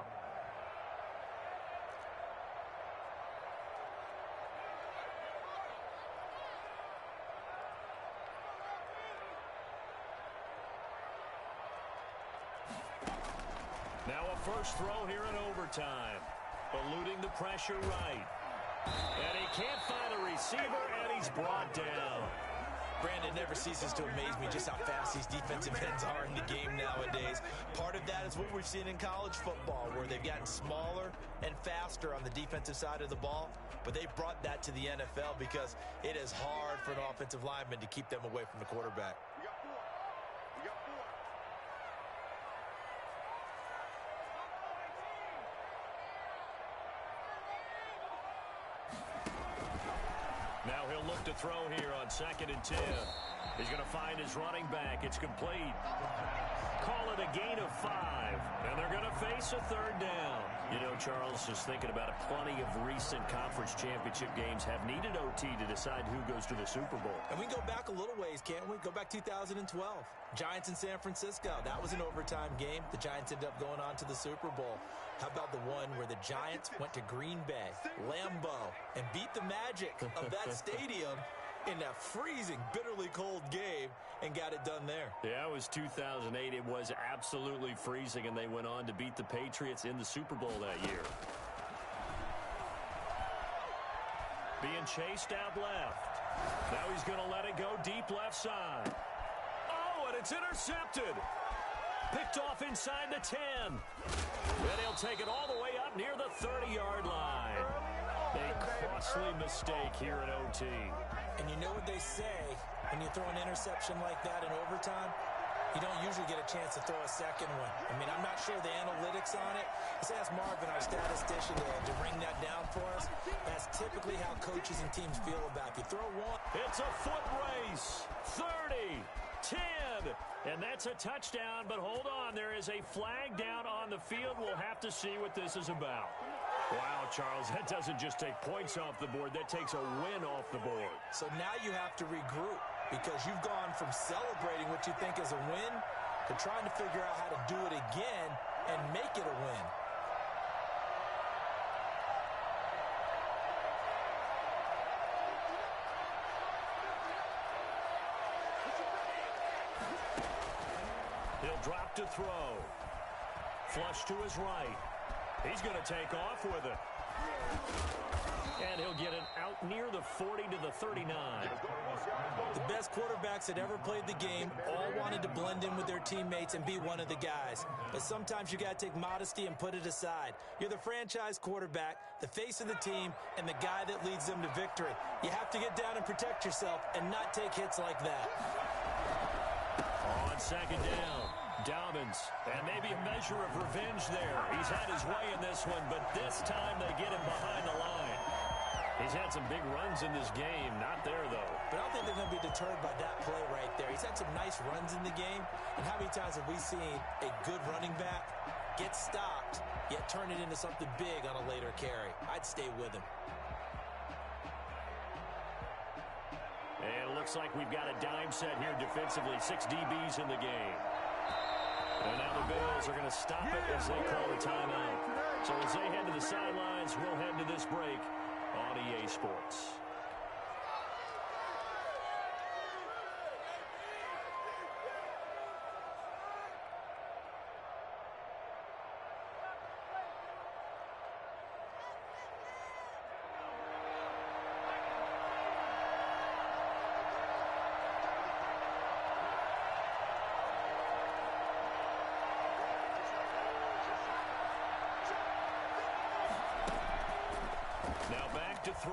Now a first throw here in overtime. Eluding the pressure right. And he can't find a receiver, and he's brought down. Brandon, never ceases to amaze me just how fast these defensive ends are in the game nowadays. Part of that is what we've seen in college football, where they've gotten smaller and faster on the defensive side of the ball. But they've brought that to the NFL because it is hard for an offensive lineman to keep them away from the quarterback. Now he'll look to throw here on 2nd and 10. He's going to find his running back. It's complete. Call it a gain of 5. And they're going to face a 3rd down. You know, Charles, just thinking about it, plenty of recent conference championship games have needed OT to decide who goes to the Super Bowl. And we can go back a little ways, can't we? Go back 2012. Giants in San Francisco. That was an overtime game. The Giants ended up going on to the Super Bowl. How about the one where the Giants went to Green Bay, Lambeau, and beat the magic of that stadium in that freezing, bitterly cold game and got it done there? Yeah, it was 2008. It was absolutely freezing, and they went on to beat the Patriots in the Super Bowl that year. Being chased out left. Now he's going to let it go deep left side. Oh, and it's intercepted. Picked off inside the 10. Then he'll take it all the way up near the 30-yard line. A costly mistake here at OT. And you know what they say, when you throw an interception like that in overtime, you don't usually get a chance to throw a second one. I mean, I'm not sure the analytics on it. Let's ask Marvin, our statistician, to bring that down for us. That's typically how coaches and teams feel about it. You throw one. It's a foot race. 30, 10, and that's a touchdown. But hold on, there is a flag down on the field. We'll have to see what this is about. Wow, Charles, that doesn't just take points off the board. That takes a win off the board. So now you have to regroup, because you've gone from celebrating what you think is a win to trying to figure out how to do it again and make it a win. He'll drop to throw. Flush to his right. He's going to take off with it. And he'll get it out near the 40 to the 39. The best quarterbacks that ever played the game all wanted to blend in with their teammates and be one of the guys. But sometimes you got to take modesty and put it aside. You're the franchise quarterback, the face of the team, and the guy that leads them to victory. You have to get down and protect yourself and not take hits like that. On second down, Dobbins, and maybe a measure of revenge there. He's had his way in this one, but this time they get him behind the line. He's had some big runs in this game. Not there, though. But I don't think they're going to be deterred by that play right there. He's had some nice runs in the game. And how many times have we seen a good running back get stopped, yet turn it into something big on a later carry? I'd stay with him. And it looks like we've got a dime set here defensively. 6 DBs in the game. And now the Bills are going to stop it as they call a timeout. So as they head to the sidelines, we'll head to this break on EA Sports. Now back to throw.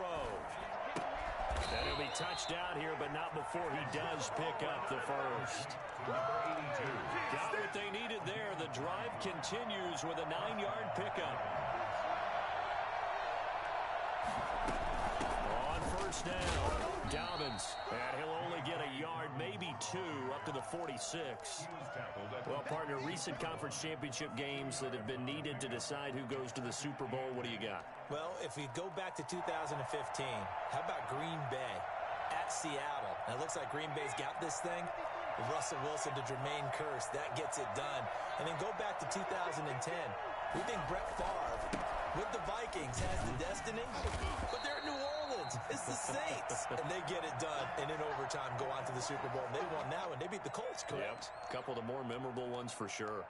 And he'll be touched out here, but not before he does pick up the first. Got what they needed there. The drive continues with a 9-yard pickup. On first down, Dobbins. And he'll only get a yard, maybe 2, up to the 46. Well, partner, recent conference championship games that have been needed to decide who goes to the Super Bowl. What do you got? Well, if we go back to 2015, how about Green Bay at Seattle? Now, it looks like Green Bay's got this thing. Russell Wilson to Jermaine Kearse, that gets it done. And then go back to 2010. We think Brett Favre with the Vikings has the destiny, but they're at New Orleans. It's the Saints. And they get it done. And in overtime, go on to the Super Bowl. They won that one. They beat the Colts, correct? Yep. A couple of the more memorable ones for sure.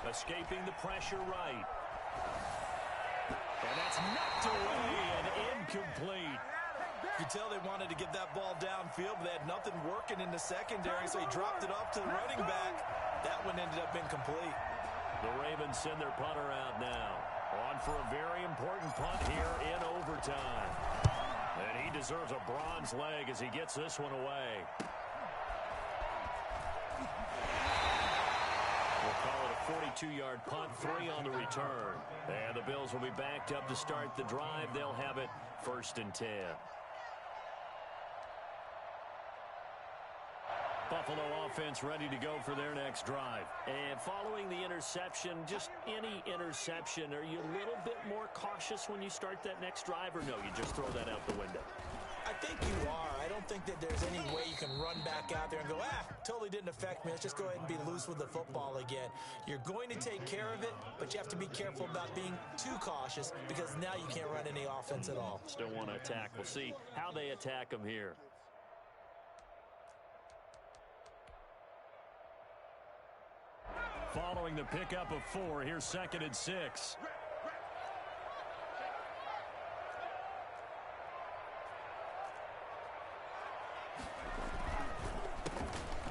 Escaping the pressure right. And that's knocked away and incomplete. You could tell they wanted to get that ball downfield, but they had nothing working in the secondary, so he dropped it off to the running back. That one ended up incomplete. The Ravens send their punter out now. On for a very important punt here in overtime. And he deserves a bronze leg as he gets this one away. We'll call it a 42-yard punt, 3 on the return. And the Bills will be backed up to start the drive. They'll have it 1st and 10. Buffalo offense ready to go for their next drive. And following the interception, just any interception, are you a little bit more cautious when you start that next drive, or no, you just throw that out the window? I think you are. I don't think that there's any way you can run back out there and go, totally didn't affect me. Let's just go ahead and be loose with the football again. You're going to take care of it, but you have to be careful about being too cautious because now you can't run any offense at all. Still want to attack. We'll see how they attack them here. Following the pickup of 4, here's 2nd and 6.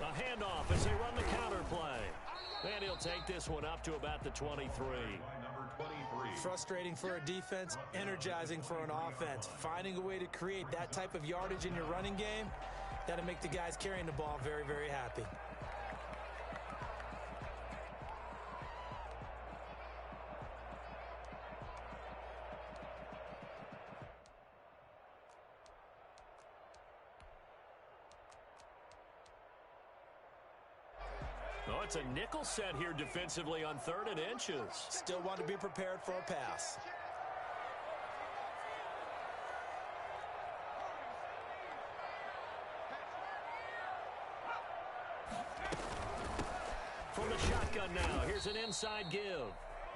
A handoff as they run the counter play. And he'll take this one up to about the 23. Frustrating for a defense, energizing for an offense. Finding a way to create that type of yardage in your running game, that'll make the guys carrying the ball very, very happy. Oh, it's a nickel set here defensively on 3rd and inches. Still want to be prepared for a pass. From the shotgun now, here's an inside give.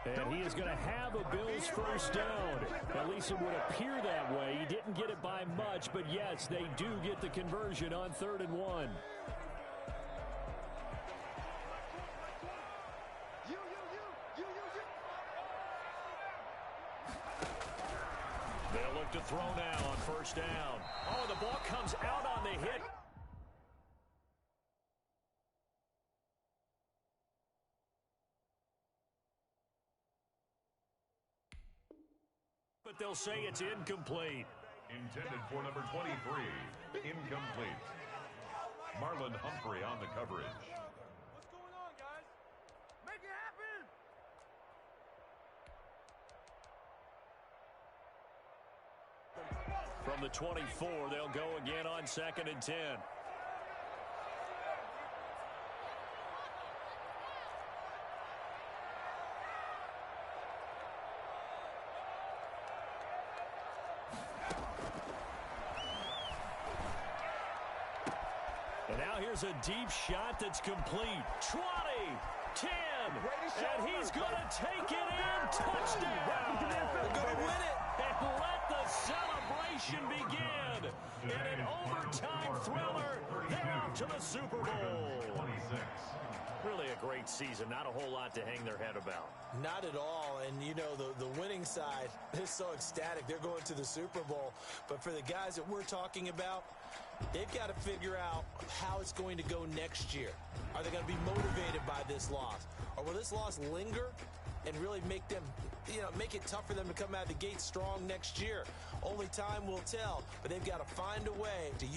And he is going to have a Bills first down. At least it would appear that way. He didn't get it by much, but yes, they do get the conversion on 3rd and 1. They'll look to throw now on first down. Oh, the ball comes out on the hit. But they'll say it's incomplete. Intended for number 23. Incomplete. Marlon Humphrey on the coverage. What's going on, guys? Make it happen! From the 24, they'll go again on 2nd and 10. And now here's a deep shot that's complete. 20, 10, and he's going to take it in. Touchdown! They're going to win it. And let the celebration begin. In an overtime thriller, they're off to the Super Bowl. Really a great season. Not a whole lot to hang their head about. Not at all. And, you know, the winning side is so ecstatic. They're going to the Super Bowl. But for the guys that we're talking about, they've got to figure out how it's going to go next year. Are they going to be motivated by this loss? Or will this loss linger and really make them, make it tough for them to come out of the gate strong next year? Only time will tell. But they've got to find a way to use